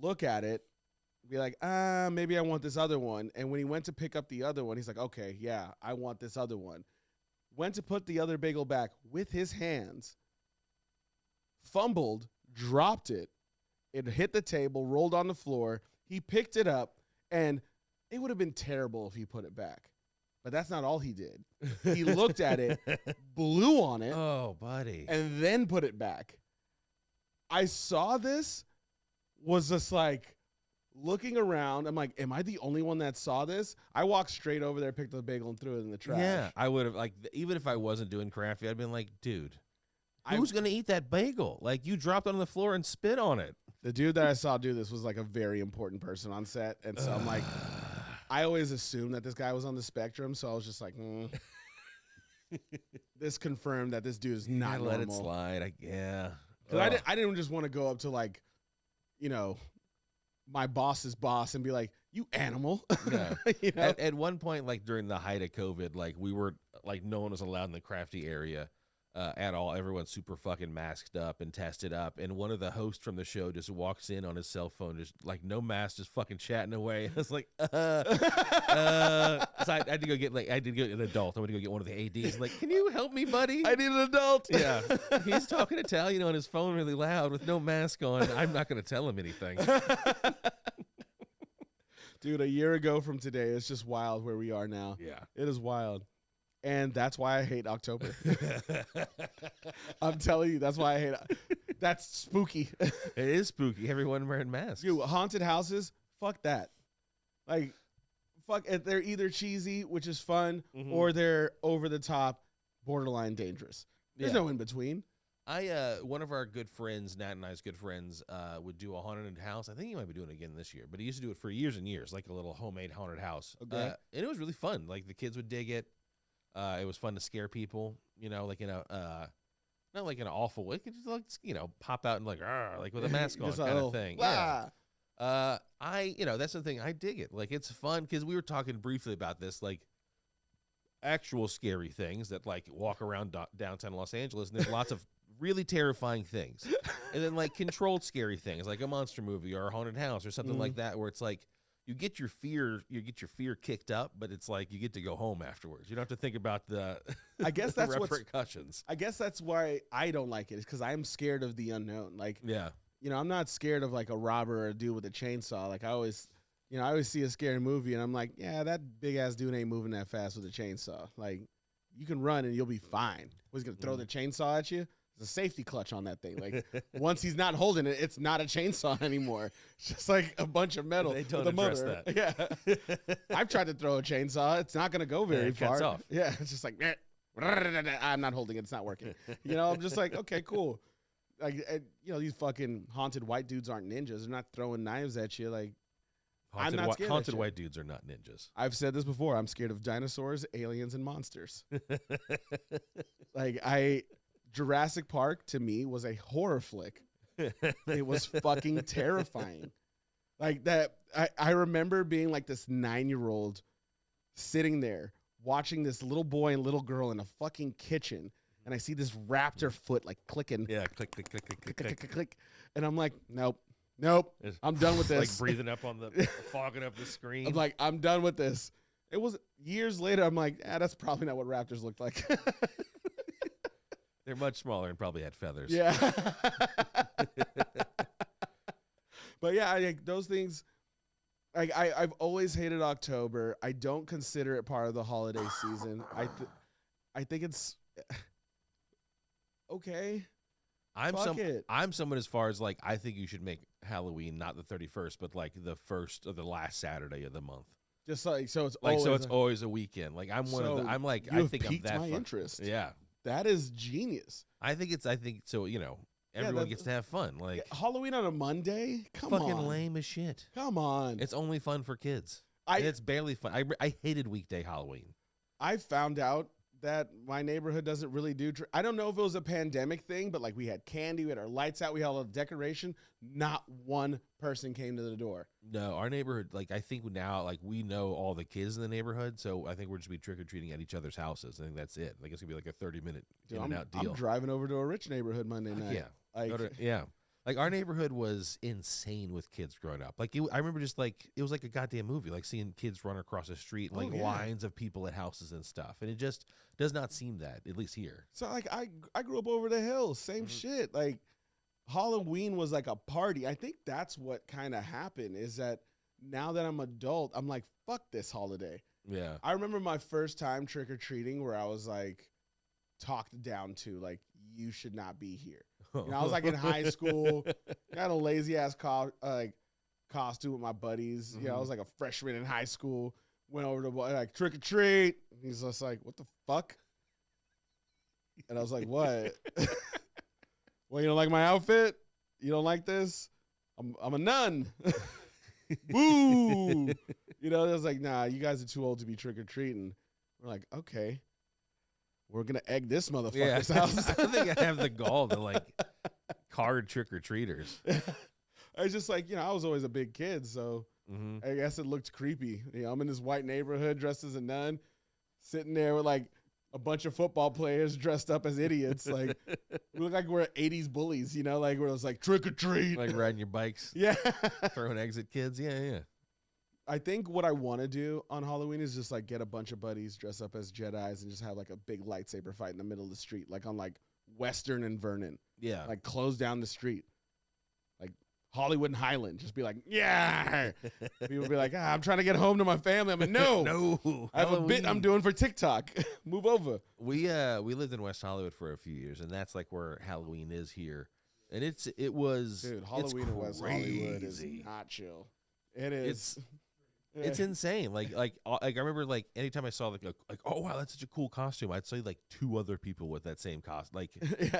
look at it, be like, maybe I want this other one. And when he went to pick up the other one, he's like, okay, yeah, I want this other one. Went to put the other bagel back with his hands, fumbled, dropped it. It hit the table, rolled on the floor. He picked it up, and it would have been terrible if he put it back. But that's not all he did. He looked at it, blew on it. Oh, buddy. And then put it back. I saw this, was just like looking around. I'm like, am I the only one that saw this? I walked straight over there, picked up the bagel, and threw it in the trash. Yeah, I would have, like, even if I wasn't doing crafty, I'd been like, dude, who's going to eat that bagel? Like, you dropped it on the floor and spit on it. The dude that I saw do this was like a very important person on set. And so I'm like, I always assumed that this guy was on the spectrum. So I was just like, this confirmed that this dude is not normal. Let it slide. I didn't just want to go up to like, you know, my boss's boss and be like, you animal. Yeah. You know? At one point, like during the height of COVID, like we were like no one was allowed in the crafty area at all. Everyone's super fucking masked up and tested up. And one of the hosts from the show just walks in on his cell phone, just like no mask, just fucking chatting away. And I was like, So I had to go get an adult. I went to go get one of the ADs. Like, can you help me, buddy? I need an adult. Yeah. He's talking Italian on his phone really loud with no mask on. I'm not going to tell him anything. Dude, a year ago from today, it's just wild where we are now. Yeah. It is wild. And that's why I hate October. I'm telling you, that's why I hate it. That's spooky. It is spooky. Everyone wearing masks. Dude, haunted houses, fuck that. Like, fuck it. They're either cheesy, which is fun, or they're over the top, borderline dangerous. There's no in between. One of our good friends, Nat and I's good friends, would do a haunted house. I think he might be doing it again this year, but he used to do it for years and years, like a little homemade haunted house. Okay. And it was really fun. Like the kids would dig it. It was fun to scare people, you know, like in a, not like in an awful way. It could just like, you know, pop out and like with a mask on kind of thing. Ah. That's the thing. I dig it. Like, it's fun because we were talking briefly about this, like actual scary things that like walk around downtown Los Angeles, and there's lots of really terrifying things, and then like controlled scary things, like a monster movie or a haunted house or something like that, where it's like you get your fear kicked up, but it's like you get to go home afterwards. You don't have to think about the I guess the that's what's repercussions. I guess that's why I don't like it, is because I'm scared of the unknown. Like, Yeah. I'm not scared of like a robber or a dude with a chainsaw. Like I always see a scary movie and I'm like, yeah, that big ass dude ain't moving that fast with a chainsaw. Like, you can run and you'll be fine. He's gonna throw the chainsaw at you? There's a safety clutch on that thing. Like, once he's not holding it, it's not a chainsaw anymore. It's just like a bunch of metal. They don't with a address motor. that. Yeah. I've tried to throw a chainsaw. It's not gonna go very it cuts far. off. Yeah. It's just like, I'm not holding it. It's not working. I'm just like, okay, cool. Like, these fucking haunted white dudes aren't ninjas. They're not throwing knives at you. Like, I'm not scared. Haunted white dudes are not ninjas. I've said this before. I'm scared of dinosaurs, aliens, and monsters. Like, Jurassic Park to me was a horror flick. It was fucking terrifying. Like that, I remember being like this 9-year-old sitting there watching this little boy and little girl in a fucking kitchen. And I see this raptor foot like clicking. Yeah, click, click, click, click, click, click. Click. And I'm like, nope. I'm done with this. Like breathing up on the, fogging up the screen. I'm like, I'm done with this. It was years later. I'm like, that's probably not what raptors looked like. They're much smaller and probably had feathers. Yeah. But yeah, those things. Like I've always hated October. I don't consider it part of the holiday season. I think it's okay. I'm someone as far as like I think you should make Halloween not the 31st, but like the first or the last Saturday of the month. Just like so, it's like always it's always a weekend. Like I'm one of the. I'm like I think I'm that. My interest. Yeah, that is genius. I think so. Everyone gets to have fun. Like Halloween on a Monday. Come fucking on, lame as shit. Come on, it's only fun for kids. It's barely fun. I hated weekday Halloween. I found out that my neighborhood doesn't really do. I don't know if it was a pandemic thing, but like we had candy, we had our lights out, we had all the decoration. Not one person came to the door. No, our neighborhood, like I think now, like we know all the kids in the neighborhood, so I think we're just be trick or treating at each other's houses. I think that's it. Like it's gonna be like a 30-minute in and out deal. I'm driving over to a rich neighborhood Monday night. Yeah, like our neighborhood was insane with kids growing up. Like I remember just like it was like a goddamn movie, like seeing kids run across the street, like lines of people at houses and stuff, and it just does not seem that, at least here. So like I grew up over the hill, same shit. Like Halloween was like a party. I think that's what kind of happened is that now that I'm adult, I'm like, fuck this holiday. Yeah. I remember my first time trick or treating where I was like talked down to, like, you should not be here. I was like in high school, got a lazy ass costume with my buddies. I was like a freshman in high school. Went over to like trick or treat. He's just like, "What the fuck?" And I was like, "What? Well, you don't like my outfit? You don't like this? I'm a nun." Boo! It was like, "Nah, you guys are too old to be trick or treating." We're like, "Okay, we're gonna egg this motherfucker's house." I think I have the gall to like card trick or treaters. I was just like, I was always a big kid, so I guess it looked creepy. I'm in this white neighborhood dressed as a nun, sitting there with like a bunch of football players dressed up as idiots. Like we look like we're 80s bullies, like where it was like trick or treat, like riding your bikes, throwing eggs at kids. Yeah. I think what I want to do on Halloween is just like get a bunch of buddies, dress up as Jedis, and just have like a big lightsaber fight in the middle of the street, like on like Western and Vernon. Yeah, like close down the street, like Hollywood and Highland. Just be like, yeah. People be like, I'm trying to get home to my family. I'm like, no. I have a bit I'm doing for TikTok. Move over. We lived in West Hollywood for a few years, and that's like where Halloween is here. And it was dude, Halloween in West Hollywood is not chill. It is. It's insane. Like I remember like anytime I saw like oh wow, that's such a cool costume, I'd see like 2 other people with that same costume, like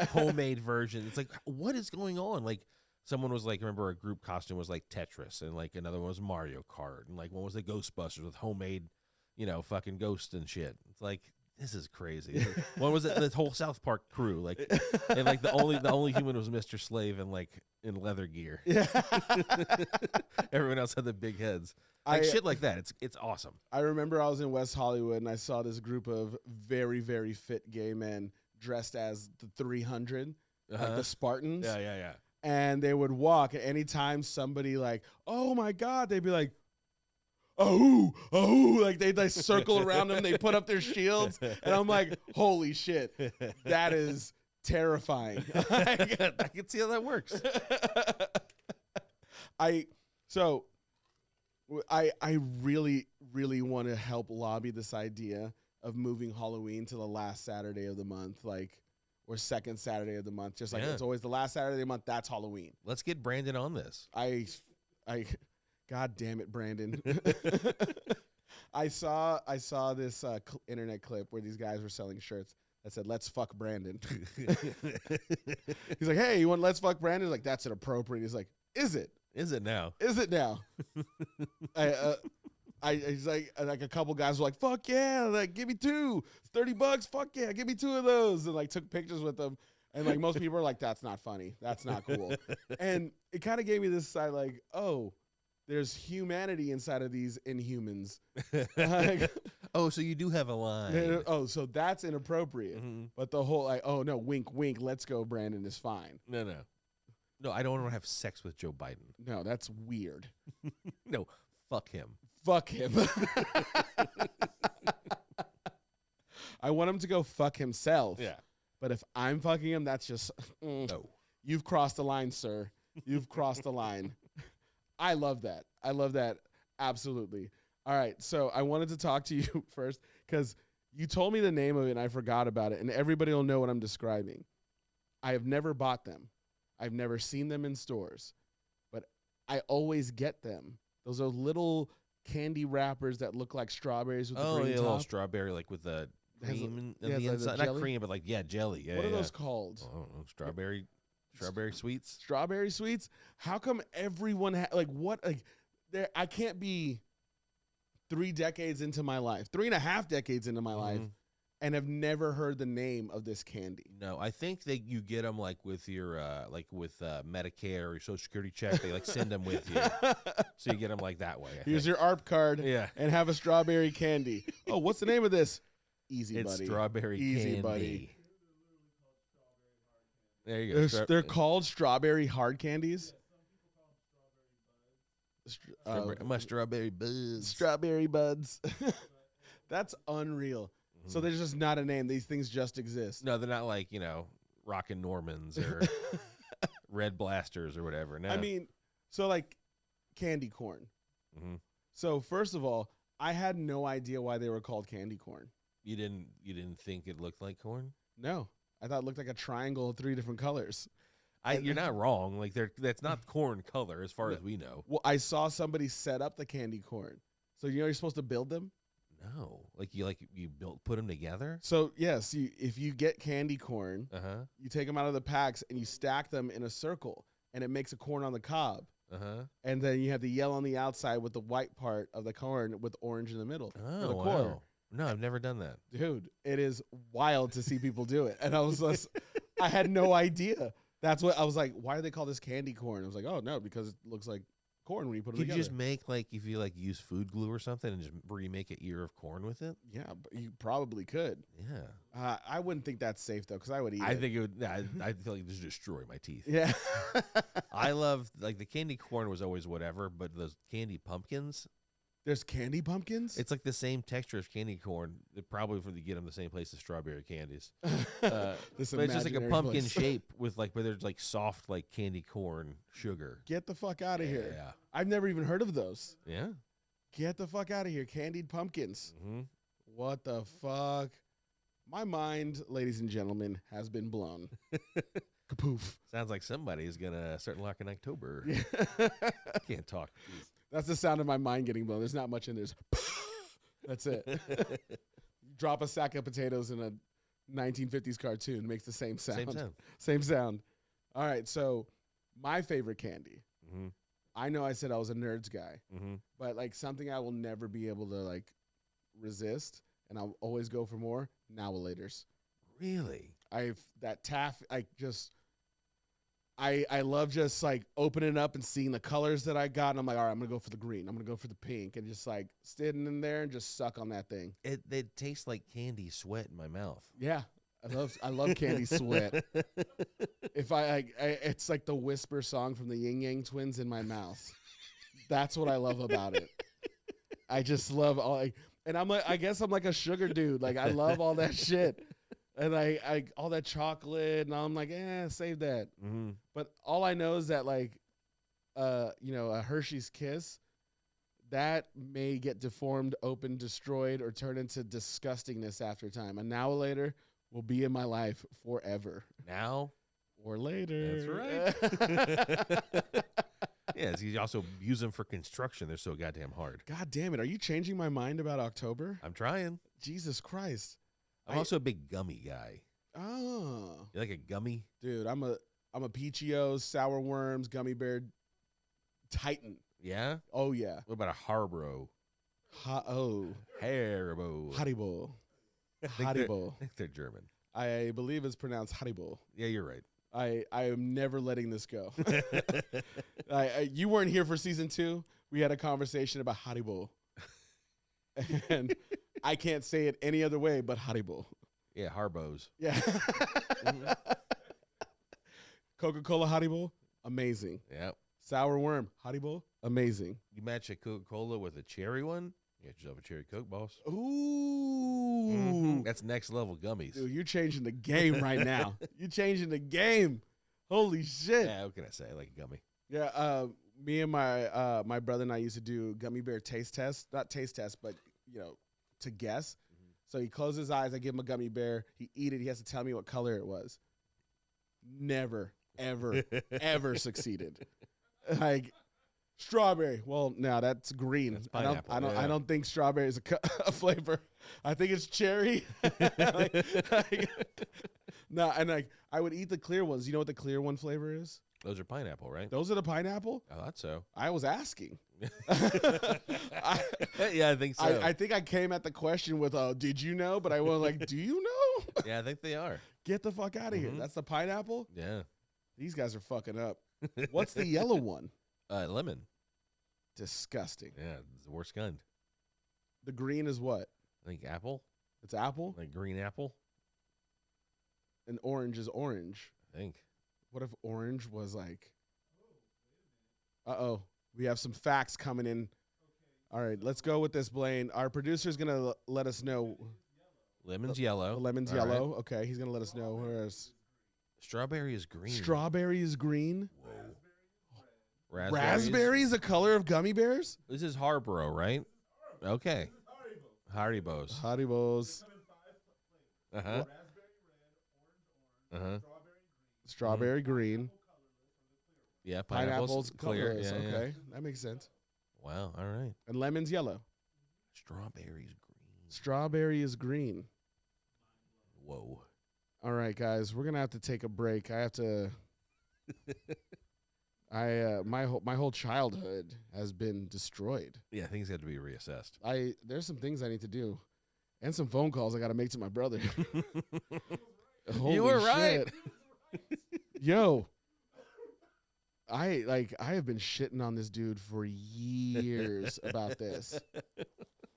homemade version. It's like, what is going on? Like someone was like, I remember a group costume was like Tetris, and like another one was Mario Kart, and like one was the Ghostbusters with homemade, fucking ghosts and shit. It's like this is crazy. One was the whole South Park crew, like, and like the only human was Mr. Slave and like in leather gear. Yeah. Everyone else had the big heads. Like shit like that. It's awesome. I remember I was in West Hollywood and I saw this group of very, very fit gay men dressed as the 300, like the Spartans. Yeah. And they would walk, and anytime somebody like, oh my God, they'd be like, oh, like they circle around them, they put up their shields, and I'm like, holy shit, that is terrifying. I can see how that works. I really, really want to help lobby this idea of moving Halloween to the last Saturday of the month, like, or second Saturday of the month. Just like it's always the last Saturday of the month, that's Halloween. Let's get Brandon on this. God damn it, Brandon. I saw this internet clip where these guys were selling shirts that said, let's fuck Brandon. He's like, hey, you want let's fuck Brandon? He's like, that's inappropriate. He's like, is it? Is it now? Is it now? He's like a couple guys were like, fuck yeah, like give me two. It's $30. Fuck yeah, give me two of those. And like took pictures with them. And like most people are like, that's not funny. That's not cool. And it kind of gave me this side like, oh, there's humanity inside of these Inhumans. Like, oh, so you do have a line. Oh, so that's inappropriate. Mm-hmm. But the whole like, oh no, wink, wink, let's go, Brandon is fine. No, I don't want to have sex with Joe Biden. No, that's weird. No, fuck him. Fuck him. I want him to go fuck himself. Yeah. But if I'm fucking him, that's just no. You've crossed the line, sir. You've crossed the line. I love that. I love that. Absolutely. All right. So I wanted to talk to you first because you told me the name of it and I forgot about it. And everybody will know what I'm describing. I have never bought them. I've never seen them in stores. But I always get them. Those are little candy wrappers that look like strawberries with the green top. A little strawberry like with the cream in the inside. Not cream, but like, jelly. Yeah, what are those called? I don't know. Strawberry sweets. Strawberry sweets. How come everyone like what? Like, there. I can't be 3 decades into my life, 3.5 decades into my life, and have never heard the name of this candy. No, I think that you get them like with your Medicare or your Social Security check. They like send them with you, so you get them like that way. Here's your ARP card. Yeah, and have a strawberry candy. Oh, what's the name of this? Easy, it's buddy. Strawberry Easy, candy. Buddy. There you go. They're called strawberry hard candies. My strawberry buds. Strawberry buds. That's unreal. Mm-hmm. So there's just not a name. These things just exist. No, they're not like, Rockin' Normans or Red Blasters or whatever. No. I mean, so like candy corn. Mm-hmm. So first of all, I had no idea why they were called candy corn. You didn't think it looked like corn? No. I thought it looked like a triangle of 3 different colors. You're not wrong. Like that's not corn color as far as we know. Well, I saw somebody set up the candy corn. So you're supposed to build them? No. You put them together? So yes, if you get candy corn, you take them out of the packs and you stack them in a circle and it makes a corn on the cob. And then you have the yellow on the outside with the white part of the corn with orange in the middle. Oh, wow. No, I've never done that. Dude, it is wild to see people do it. And I had no idea. That's what I was like, why do they call this candy corn? I was like, oh no, because it looks like corn when you put it together. Could you just make like, if you like use food glue or something and just remake an ear of corn with it? Yeah, but you probably could. Yeah. I wouldn't think that's safe though, because I would eat it. I think it would, I feel like this would destroy my teeth. Yeah. I love, like the candy corn was always whatever, but those candy pumpkins. There's candy pumpkins? It's like the same texture as candy corn. Probably from get them the same place as strawberry candies. But it's just like a pumpkin shape with like, where there's like soft like candy corn sugar. Get the fuck out of here. Yeah. I've never even heard of those. Yeah. Get the fuck out of here. Candied pumpkins. Mm-hmm. What the fuck? My mind, ladies and gentlemen, has been blown. Kapoof. Sounds like somebody's going to start locking October. I can't talk. Jeez. That's the sound of my mind getting blown. There's not much in there. That's it. Drop a sack of potatoes in a 1950s cartoon. Makes the same sound. Same sound. All right. So my favorite candy. Mm-hmm. I know I said I was a nerds guy, but like something I will never be able to like resist. and I'll always go for more. Nowalators. Really? I love just like opening up and seeing the colors that I got, and I'm like, all right, I'm gonna go for the green. I'm gonna go for the pink, and just like sitting in there and just suck on that thing. It tastes like candy sweat in my mouth. Yeah, I love candy sweat. If it's like the whisper song from the Yin Yang Twins in my mouth. That's what I love about it. I just love and I guess I'm like a sugar dude. Like I love all that shit. And I all that chocolate, and I'm like, save that. Mm-hmm. But all I know is that like, a Hershey's Kiss, that may get deformed, open, destroyed, or turn into disgustingness after time. A Nowalator will be in my life forever. Now or later. That's right. Yeah, you also use them for construction. They're so goddamn hard. God damn it! Are you changing my mind about October? I'm trying. Jesus Christ. I'm also a big gummy guy. Oh, You like a gummy? dude, I'm a Peachios, sour worms, gummy bear titan. Yeah? Oh yeah. What about a Haribo? Haribo. Haribo. Haribo. I think they're German. I believe it's pronounced Haribo. Yeah, you're right. I am never letting this go. You weren't here for season 2. We had a conversation about Haribo. And I can't say it any other way but Haribo. Yeah, Harbos. Yeah. Mm-hmm. Coca-Cola Haribo, amazing. Yep. Sour worm Haribo, amazing. You match a Coca-Cola with a cherry one, you get yourself a cherry Coke, boss. Ooh. Mm-hmm. That's next level gummies. Dude, you're changing the game right now. You're changing the game. Holy shit. Yeah, what can I say? I like a gummy. Yeah, me and my brother and I used to do gummy bear taste tests. Not taste tests, but, to guess. Mm-hmm. So he closes his eyes. I give him a gummy bear. He eat it. He has to tell me what color it was. Never, ever, ever succeeded. Like, strawberry. Well, no, that's green. That's pineapple. I don't think strawberry is a flavor. I think it's cherry. No, and like I would eat the clear ones. You know what the clear one flavor is? Those are pineapple, right? Those are the pineapple? I thought so. I was asking. Yeah, I think so. I think I came at the question with, did you know? But I was like, do you know? Yeah, I think they are. Get the fuck out of here. That's the pineapple? Yeah. These guys are fucking up. What's the yellow one? Lemon. Disgusting. Yeah, it's the worst kind. The green is what? I think apple. It's apple? Like green apple. And orange is orange. I think. What if orange was like... Uh-oh. We have some facts coming in. All right, let's go with this, Blaine. Our producer's going to let us know. Lemon's yellow. The lemon's All yellow. right. Okay, he's going to let us know. Where's Strawberry is green. Strawberry is green. Whoa. Raspberry is a color of gummy bears? This is Harborough, right? Okay. Haribos. Haribos. Uh-huh. Uh-huh. Strawberry green. Yeah, Pineapple's clear. colorless. Yeah, Okay, that makes sense. Wow, all right. And lemon's yellow. Strawberry's green. Strawberry is green. Whoa. All right, guys, we're gonna have to take a break. I have to. My whole childhood has been destroyed. Yeah, things have to be reassessed. There's some things I need to do, and some phone calls I got to make to my brother. You were right. Yo, I have been shitting on this dude for years about this.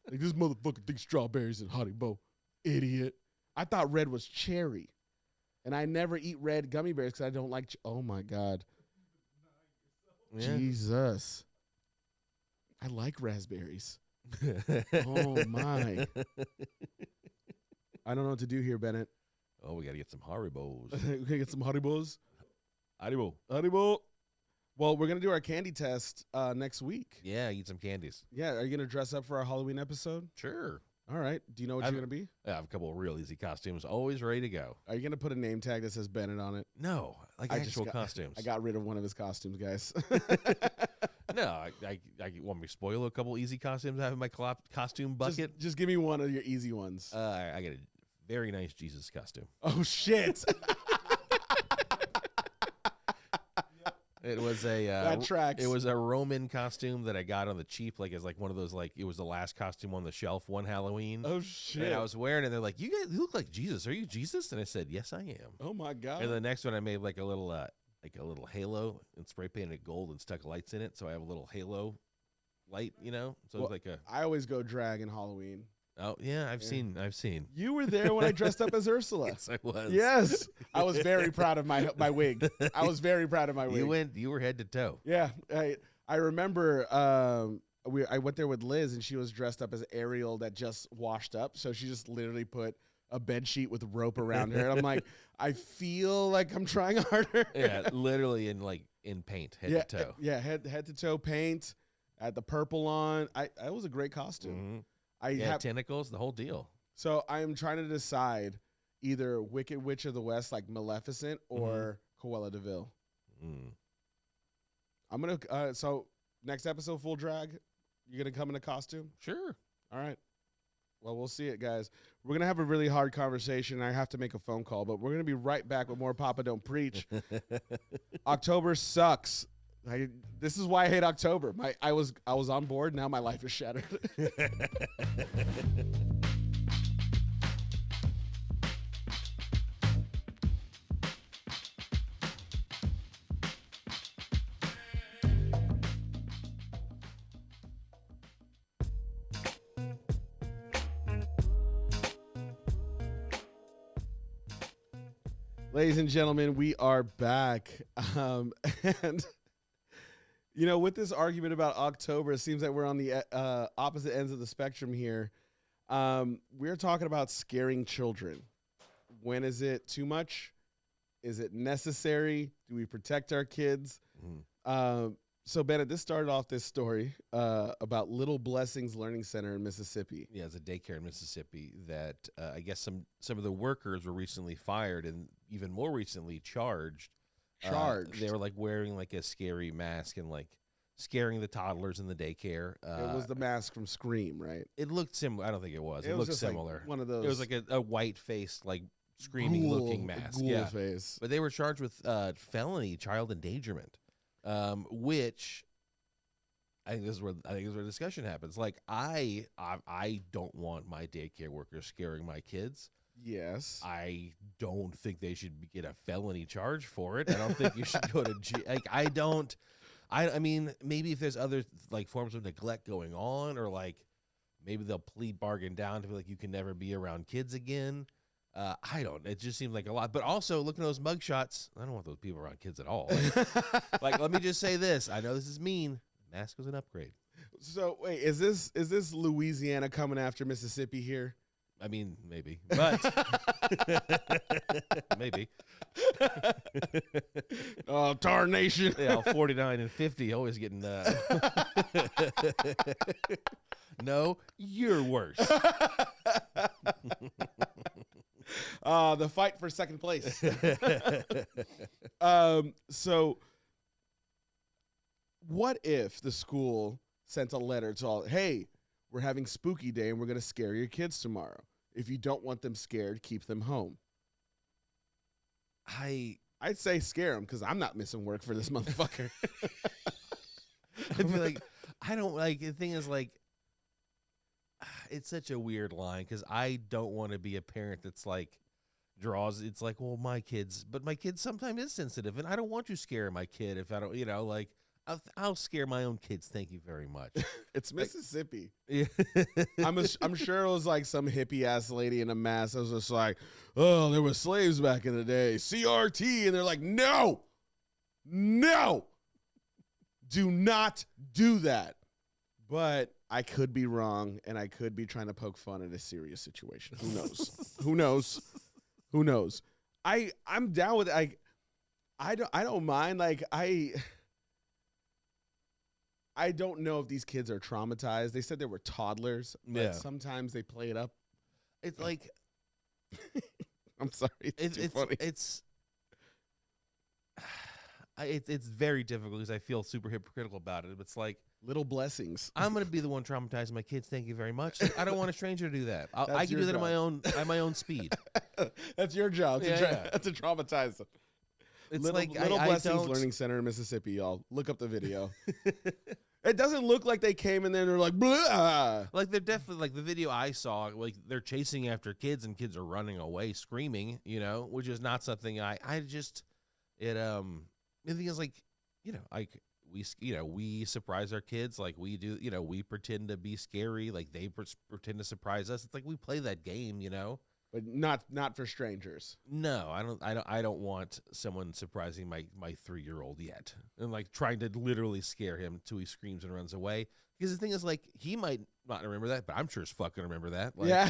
Like, this motherfucker thinks strawberries and Haribo. Idiot. I thought red was cherry. And I never eat red gummy bears because I don't like... Oh, my God. Yeah. Jesus. I like raspberries. Oh, my. I don't know what to do here, Bennett. Oh, we got to get some Haribos. We gotta get some Haribos. Haribo. Haribo. Well, we're going to do our candy test next week. Yeah, eat some candies. Yeah, are you going to dress up for our Halloween episode? Sure. All right. Do you know what you're going to be? I have a couple of real easy costumes, always ready to go. Are you going to put a name tag that says Bennett on it? No, like actual costumes. I got rid of one of his costumes, guys. No, I want me to spoil a couple easy costumes I have in my costume bucket. Just give me one of your easy ones. I got a very nice Jesus costume. Oh, shit. Yeah, It was a that tracks. It was a Roman costume that I got on the cheap, like as like one of those, like it was the last costume on the shelf one Halloween. Oh shit! And I was wearing it. And they're like, "You guys look like Jesus. Are you Jesus?" And I said, "Yes, I am." Oh my god! And the next one, I made like a little halo and spray painted it gold and stuck lights in it, so I have a little halo light, you know. So Well, it's like a. I always go drag in Halloween. Oh yeah, I've seen. You were there when I dressed up as Ursula. Yes, I was. Yes, I was very proud of my wig. I was very proud of my wig. You were head to toe. Yeah, I remember. I went there with Liz, and she was dressed up as Ariel that just washed up. So she just literally put a bed sheet with rope around her, and I'm like, I feel like I'm trying harder. Yeah, literally in paint, head to toe. Yeah, head to toe paint. Had the purple on. It was a great costume. Mm-hmm. I have tentacles, the whole deal. So I am trying to decide either Wicked Witch of the West, like Maleficent, or Cruella de Vil. Mm. I'm gonna. So next episode, full drag. You gonna come in a costume? Sure. All right. Well, we'll see it, guys. We're gonna have a really hard conversation. I have to make a phone call, but we're gonna be right back with more Papa Don't Preach. October sucks. This is why I hate October. I was on board. Now my life is shattered. Ladies and gentlemen, we are back. And you know, with this argument about October, it seems that we're on the opposite ends of the spectrum here. We're talking about scaring children. When is it too much? Is it necessary? Do we protect our kids? So, Bennett, this started off this story about Little Blessings Learning Center in Mississippi. Yeah, it's a daycare in Mississippi that I guess some of the workers were recently fired and even more recently charged. They were like wearing like a scary mask and like scaring the toddlers in the daycare. It was the mask from Scream, right? It looked similar. I don't think it was. It was looked just similar. Like one of those. It was like a white faced, like screaming looking mask. Ghoul face. But they were charged with felony child endangerment, which I think this is where the discussion happens. Like I don't want my daycare workers scaring my kids. Yes. I don't think they should get a felony charge for it. I don't think you should go to jail. Like I mean, maybe if there's other like forms of neglect going on, or like maybe they'll plead bargain down to be like you can never be around kids again. I don't. It just seems like a lot. But also looking at those mugshots, I don't want those people around kids at all. Like let me just say this. I know this is mean. Mask was an upgrade. So wait, is this Louisiana coming after Mississippi here? I mean, maybe, but maybe. Oh, tarnation. Yeah, 49 and 50, always getting. No, you're worse. The fight for second place. So, what if the school sent a letter to all? Hey, we're having Spooky Day, and we're going to scare your kids tomorrow. If you don't want them scared, keep them home. I'd say scare them because I'm not missing work for this motherfucker. I'd be like, I don't like. The thing is, like, it's such a weird line because I don't want to be a parent that's like draws. It's like, well, my kid sometimes is sensitive, and I don't want you scaring my kid if I don't, like. I'll scare my own kids. Thank you very much. It's Mississippi. Yeah. I'm sure it was like some hippie ass lady in a mask. I was just like, oh, there were slaves back in the day. CRT. And they're like, no, do not do that. But I could be wrong, and I could be trying to poke fun at a serious situation. Who knows? Who knows? I'm down with it. I don't mind. Like I don't know if these kids are traumatized. They said they were toddlers, but sometimes they play it up. It's like, I'm sorry, it's funny. It's very difficult because I feel super hypocritical about it. It's like Little Blessings. I'm going to be the one traumatizing my kids. Thank you very much. Like, I don't want a stranger to do that. I can do that at my own speed. That's your job to traumatize them. It's Little, like Little I Blessings don't. Learning Center in Mississippi, y'all. Look up the video. It doesn't look like they came in there and they're like, blah. Like they're definitely like the video I saw. Like they're chasing after kids and kids are running away, screaming. You know, which is not something I just it. The thing is like, we surprise our kids like we do. You know, we pretend to be scary like they pretend to surprise us. It's like we play that game. You know. But not for strangers. No, I don't want someone surprising my 3-year-old yet, and like trying to literally scare him till he screams and runs away. Because the thing is, like, he might not remember that, but I'm sure as fuck gonna remember that. Like, Yeah.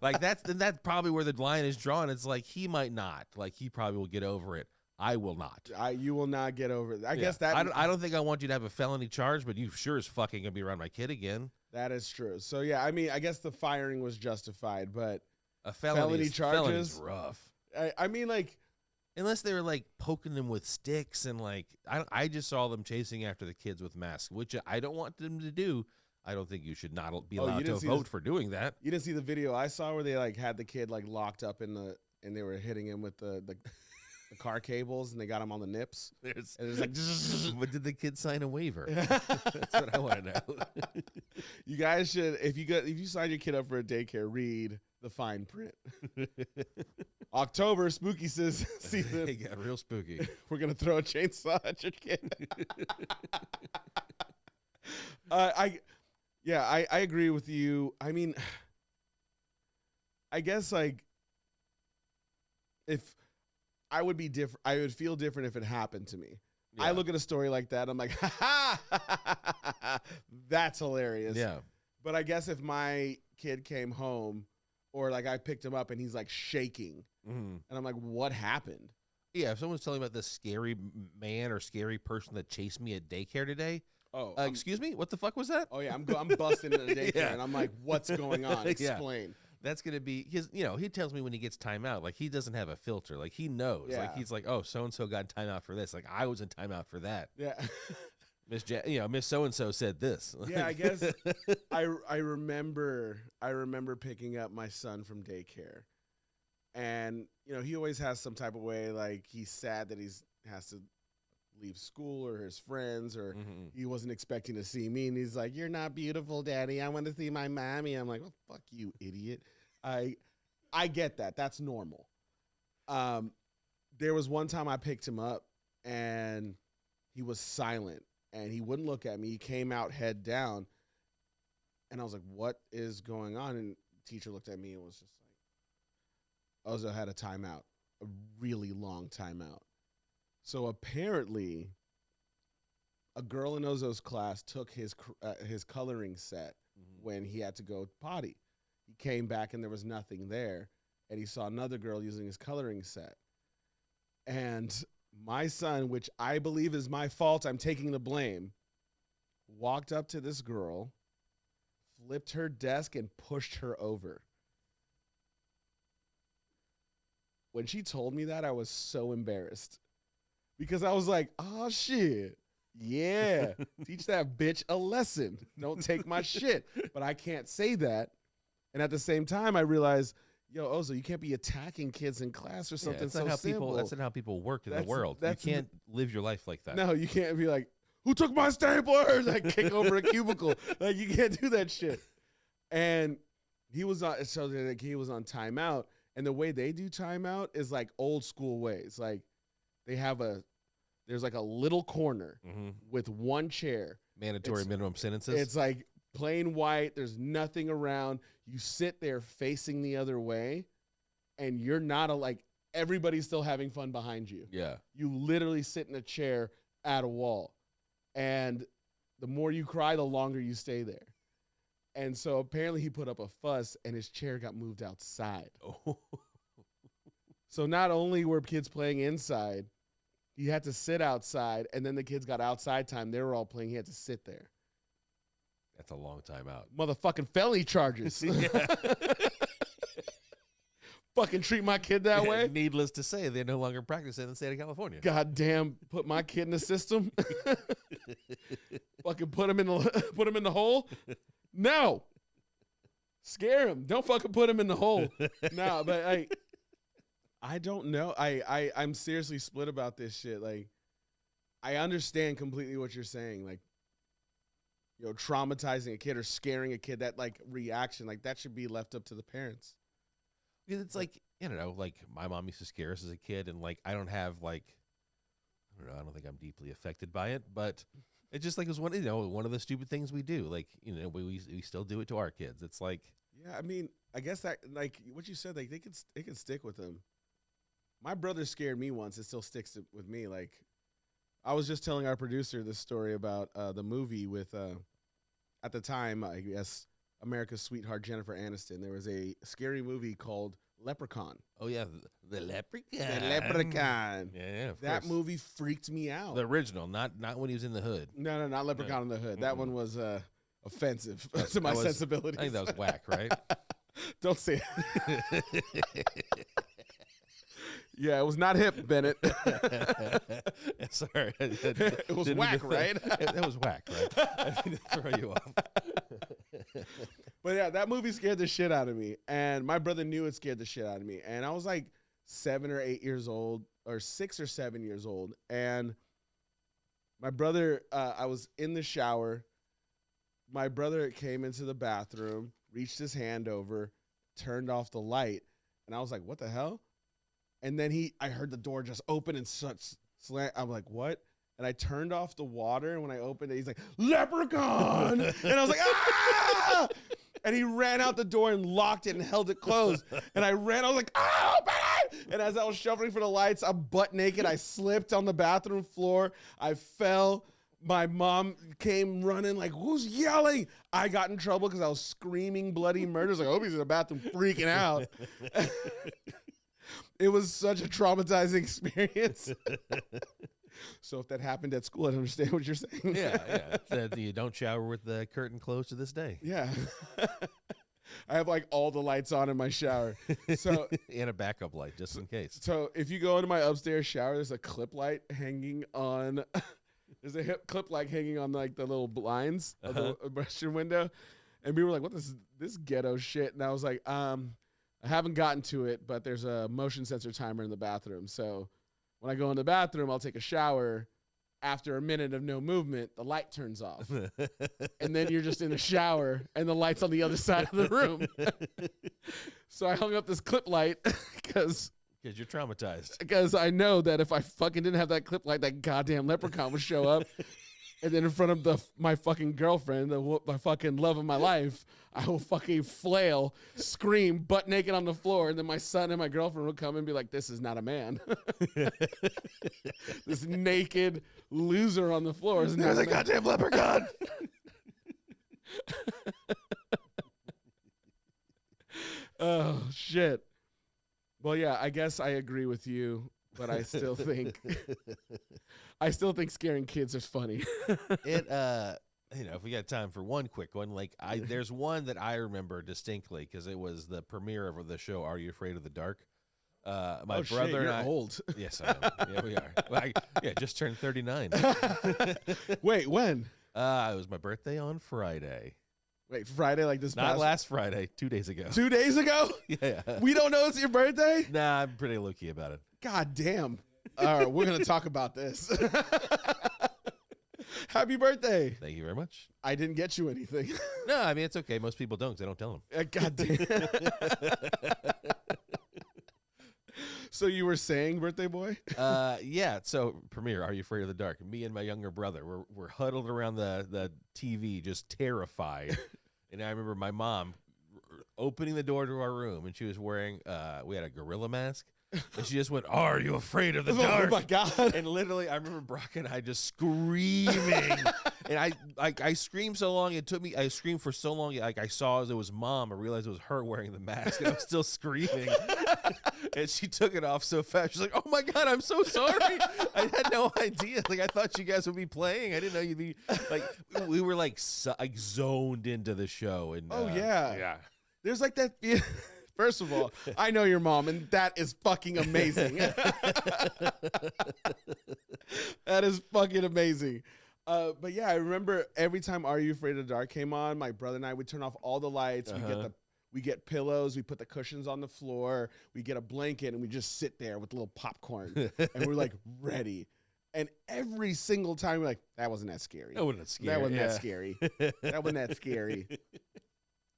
like that's probably where the line is drawn. It's like he might not. Like he probably will get over it. I will not. You will not get over it. I guess that I don't think I want you to have a felony charge, but you sure as fucking gonna be around my kid again. that is true. So yeah, I mean, I guess the firing was justified, but A felony charges felony's rough. I mean, like, Unless they were like poking them with sticks and like I just saw them chasing after the kids with masks, which I don't want them to do. I don't think you should not be allowed to vote for doing that. You didn't see the video I saw where they like had the kid like locked up and they were hitting him with the car cables and they got him on the nips. And it was like, but did the kid sign a waiver? That's what I want to know. You guys should, if you sign your kid up for a daycare, read the fine print. October, spooky season. It got real spooky. We're gonna throw a chainsaw at your kid. I agree with you. I mean, I guess like if I would be different, I would feel different if it happened to me. Yeah. I look at a story like that, I'm like, ha ha, that's hilarious. Yeah. But I guess if my kid came home or like I picked him up and he's like shaking and I'm like, what happened? Yeah, if someone's telling me about this scary man or scary person that chased me at daycare today. Oh, excuse me? What the fuck was that? Oh yeah, I'm busting into daycare and I'm like, what's going on? Explain. That's going to be his, he tells me when he gets timeout, like he doesn't have a filter. Like he knows, like he's like, oh, so-and-so got timeout for this. Like I was in timeout for that. Yeah. Miss so-and-so said this. Yeah, I guess I remember picking up my son from daycare and, he always has some type of way. Like he's sad that has to leave school or his friends or he wasn't expecting to see me. And he's like, you're not beautiful, Daddy. I want to see my mommy. I'm like, oh, fuck you, idiot. I get that. That's normal. There was one time I picked him up and he was silent and he wouldn't look at me. He came out head down and I was like, what is going on? And the teacher looked at me and was just like, Ozo had a timeout, a really long timeout. So apparently, a girl in Ozo's class took his coloring set when he had to go potty. He came back and there was nothing there, and he saw another girl using his coloring set. And my son, which I believe is my fault, I'm taking the blame, walked up to this girl, flipped her desk, and pushed her over. When she told me that, I was so embarrassed. Because I was like, oh, shit. Yeah. Teach that bitch a lesson. Don't take my shit. But I can't say that. And at the same time, I realized, yo, Ozo, you can't be attacking kids in class or something that's not simple. That's not how people work in the world. You can't live your life like that. No, you can't be like, who took my stapler? Like, kick over a cubicle. Like, you can't do that shit. And he was on timeout. And the way they do timeout is like old school ways. Like, there's like a little corner with one chair. Mandatory minimum sentences. It's like plain white. There's nothing around. You sit there facing the other way, and you're not everybody's still having fun behind you. Yeah. You literally sit in a chair at a wall. And the more you cry, the longer you stay there. And so apparently he put up a fuss, and his chair got moved outside. Oh. So not only were kids playing inside, he had to sit outside, and then the kids got outside time. They were all playing. He had to sit there. That's a long time out. Motherfucking felony charges. Fucking treat my kid that way. Needless to say, they're no longer practicing in the state of California. Goddamn, put my kid in the system. Fucking put him in the hole. No. Scare him. Don't fucking put him in the hole. No, but I don't know. I'm seriously split about this shit. Like, I understand completely what you're saying. Like, traumatizing a kid or scaring a kid, that like reaction, like that should be left up to the parents. It's like, I don't know, like my mom used to scare us as a kid, and like I don't have like, I don't know, I don't think I'm deeply affected by it, but it's just like it was one of the stupid things we do. Like, we still do it to our kids. It's like, yeah, I mean, I guess that, like what you said, like it can stick with them. My brother scared me once. It still sticks with me. Like, I was just telling our producer this story about the movie with, at the time, I guess, America's sweetheart Jennifer Aniston. There was a scary movie called Leprechaun. oh yeah, the leprechaun. The Leprechaun. Yeah, That course. movie freaked me out. The original, not when he was in the hood. No, not Leprechaun in the Hood. That one was offensive to my sensibilities. I think that was whack, right? Don't say it. Yeah, it was not hip, Bennett. Sorry. It was whack, right? It was whack, right? I didn't throw you off. But yeah, that movie scared the shit out of me. And my brother knew it scared the shit out of me. And I was like 7 or 8 years old, or 6 or 7 years old. And my brother, I was in the shower. My brother came into the bathroom, reached his hand over, turned off the light. And I was like, what the hell? And then I heard the door just open and slant. I'm like, what? And I turned off the water. And when I opened it, he's like, leprechaun. And I was like, ah! And he ran out the door and locked it and held it closed. And I ran. I was like, oh, man! And as I was shuffling for the lights, I'm butt naked. I slipped on the bathroom floor. I fell. My mom came running like, who's yelling? I got in trouble because I was screaming bloody murders. Like, I hope he's in the bathroom freaking out. It was such a traumatizing experience. So if that happened at school, I don't understand what you're saying. Yeah. You don't shower with the curtain closed to this day. Yeah. I have like all the lights on in my shower. So and a backup light just in case. So if you go into my upstairs shower, there's a clip light hanging on. There's a clip light hanging on like the little blinds of the restroom window. And we were like, what is this ghetto shit? And I was like, I haven't gotten to it, but there's a motion sensor timer in the bathroom. So when I go in the bathroom, I'll take a shower. After a minute of no movement, the light turns off. And then you're just in the shower, and the light's on the other side of the room. So I hung up this clip light because you're traumatized. Because I know that if I fucking didn't have that clip light, that goddamn leprechaun would show up. And then in front of my fucking girlfriend, my fucking love of my life, I will fucking flail, scream, butt naked on the floor. And then my son and my girlfriend will come and be like, this is not a man. This naked loser on the floor is not a goddamn leprechaun. Oh, shit. Well, yeah, I guess I agree with you, but I still think scaring kids is funny. If we got time for one quick one, like there's one that I remember distinctly because it was the premiere of the show Are You Afraid of the Dark? My brother and I. Old. Yes, I am. Yeah, we are. Well, just turned 39. Wait, when? It was my birthday on Friday. Wait, Friday, like this? Not last Friday, 2 days ago. 2 days ago? Yeah. We don't know it's your birthday? Nah, I'm pretty low key about it. God damn. All right, we're gonna talk about this. Happy birthday. Thank you very much. I didn't get you anything. No, I mean, it's okay. Most people don't because they don't tell them. God damn. So you were saying, birthday boy? Yeah. So, premiere, Are You Afraid of the Dark? Me and my younger brother, we're huddled around the TV, just terrified. And I remember my mom opening the door to our room, and she was wearing, we had a gorilla mask. And she just went, are you afraid of the dark? Oh, my God. And literally, I remember Brock and I just screaming. And I screamed so long, I screamed for so long, like I saw as it was Mom, I realized it was her wearing the mask, and I was still screaming. And she took it off so fast. She's like, oh my God, I'm so sorry. I had no idea. Like, I thought you guys would be playing. I didn't know you'd be, like, we were like zoned into the show. And oh, yeah. Yeah. There's like that. First of all, I know your mom, and that is fucking amazing. That is fucking amazing. But yeah, I remember every time Are You Afraid of the Dark came on, my brother and I would turn off all the lights. We get pillows. We put the cushions on the floor. We get a blanket, and we just sit there with a little popcorn. And we're like ready. And every single time we're like, that wasn't that scary. That wasn't scary. That wasn't that scary. That wasn't that scary.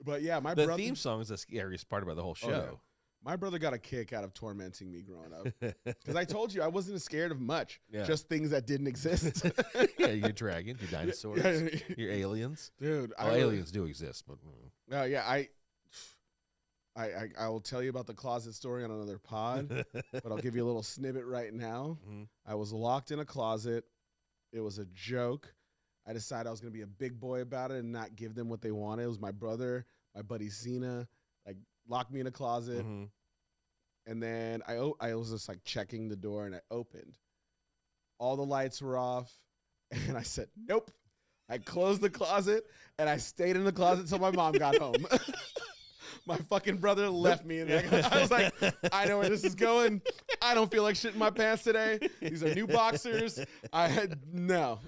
But yeah, my brother. The theme song is the scariest part about the whole show. Oh, yeah. My brother got a kick out of tormenting me growing up. Because I told you I wasn't scared of much. Yeah. Just things that didn't exist. Yeah, your dragon, your dinosaurs, your aliens. Dude. Well, aliens do exist. But yeah, I will tell you about the closet story on another pod. But I'll give you a little snippet right now. Mm-hmm. I was locked in a closet. It was a joke. I decided I was going to be a big boy about it and not give them what they wanted. It was my brother, my buddy Cena, like locked me in a closet. Mm-hmm. And then I was just like checking the door, and I opened. All the lights were off, and I said, nope. I closed the closet, and I stayed in the closet until my mom got home. My fucking brother left me in there. I was like, I know where this is going. I don't feel like shitting my pants today. These are new boxers. Nope.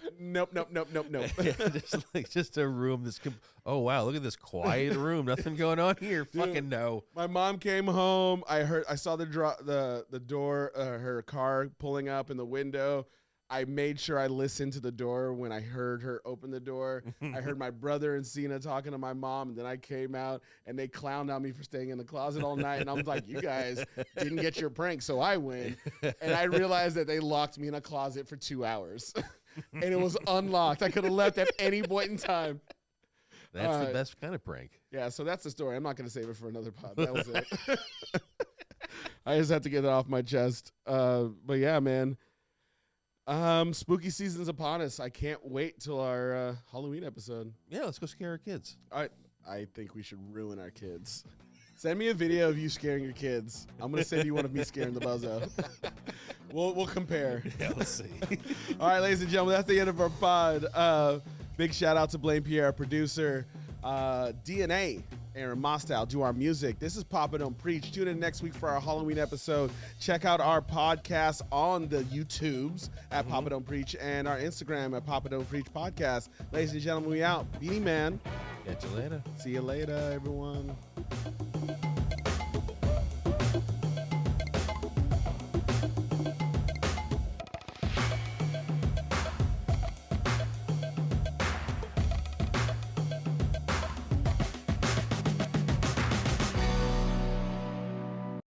just a room that's, oh wow, look at this quiet room. Nothing going on here. Dude, fucking no. My mom came home. I saw the door, her car pulling up in the window. I made sure I listened to the door when I heard her open the door. I heard my brother and Cena talking to my mom, and then I came out, and they clowned on me for staying in the closet all night. And I was like, you guys didn't get your prank, so I win. And I realized that they locked me in a closet for 2 hours, and it was unlocked. I could have left at any point in time. That's the best kind of prank. Yeah, so that's the story. I'm not going to save it for another pod. That was it. I just had to get it off my chest. But yeah, man. Spooky season's upon us. I can't wait till our Halloween episode. Yeah, let's go scare our kids. I think we should ruin our kids. Send me a video of you scaring your kids. I'm gonna send you one of me scaring the buzzo. We'll compare. Yeah, let's see. All right, ladies and gentlemen, that's the end of our pod. Big shout out to Blaine Pierre, our producer. DNA, Aaron Mostow, do our music. This is Papa Don't Preach. Tune in next week for our Halloween episode. Check out our podcast on the YouTubes at Papa Don't Preach and our Instagram at Papa Don't Preach Podcast. Ladies and gentlemen, we out. Beanie Man. Catch you later. See you later, everyone.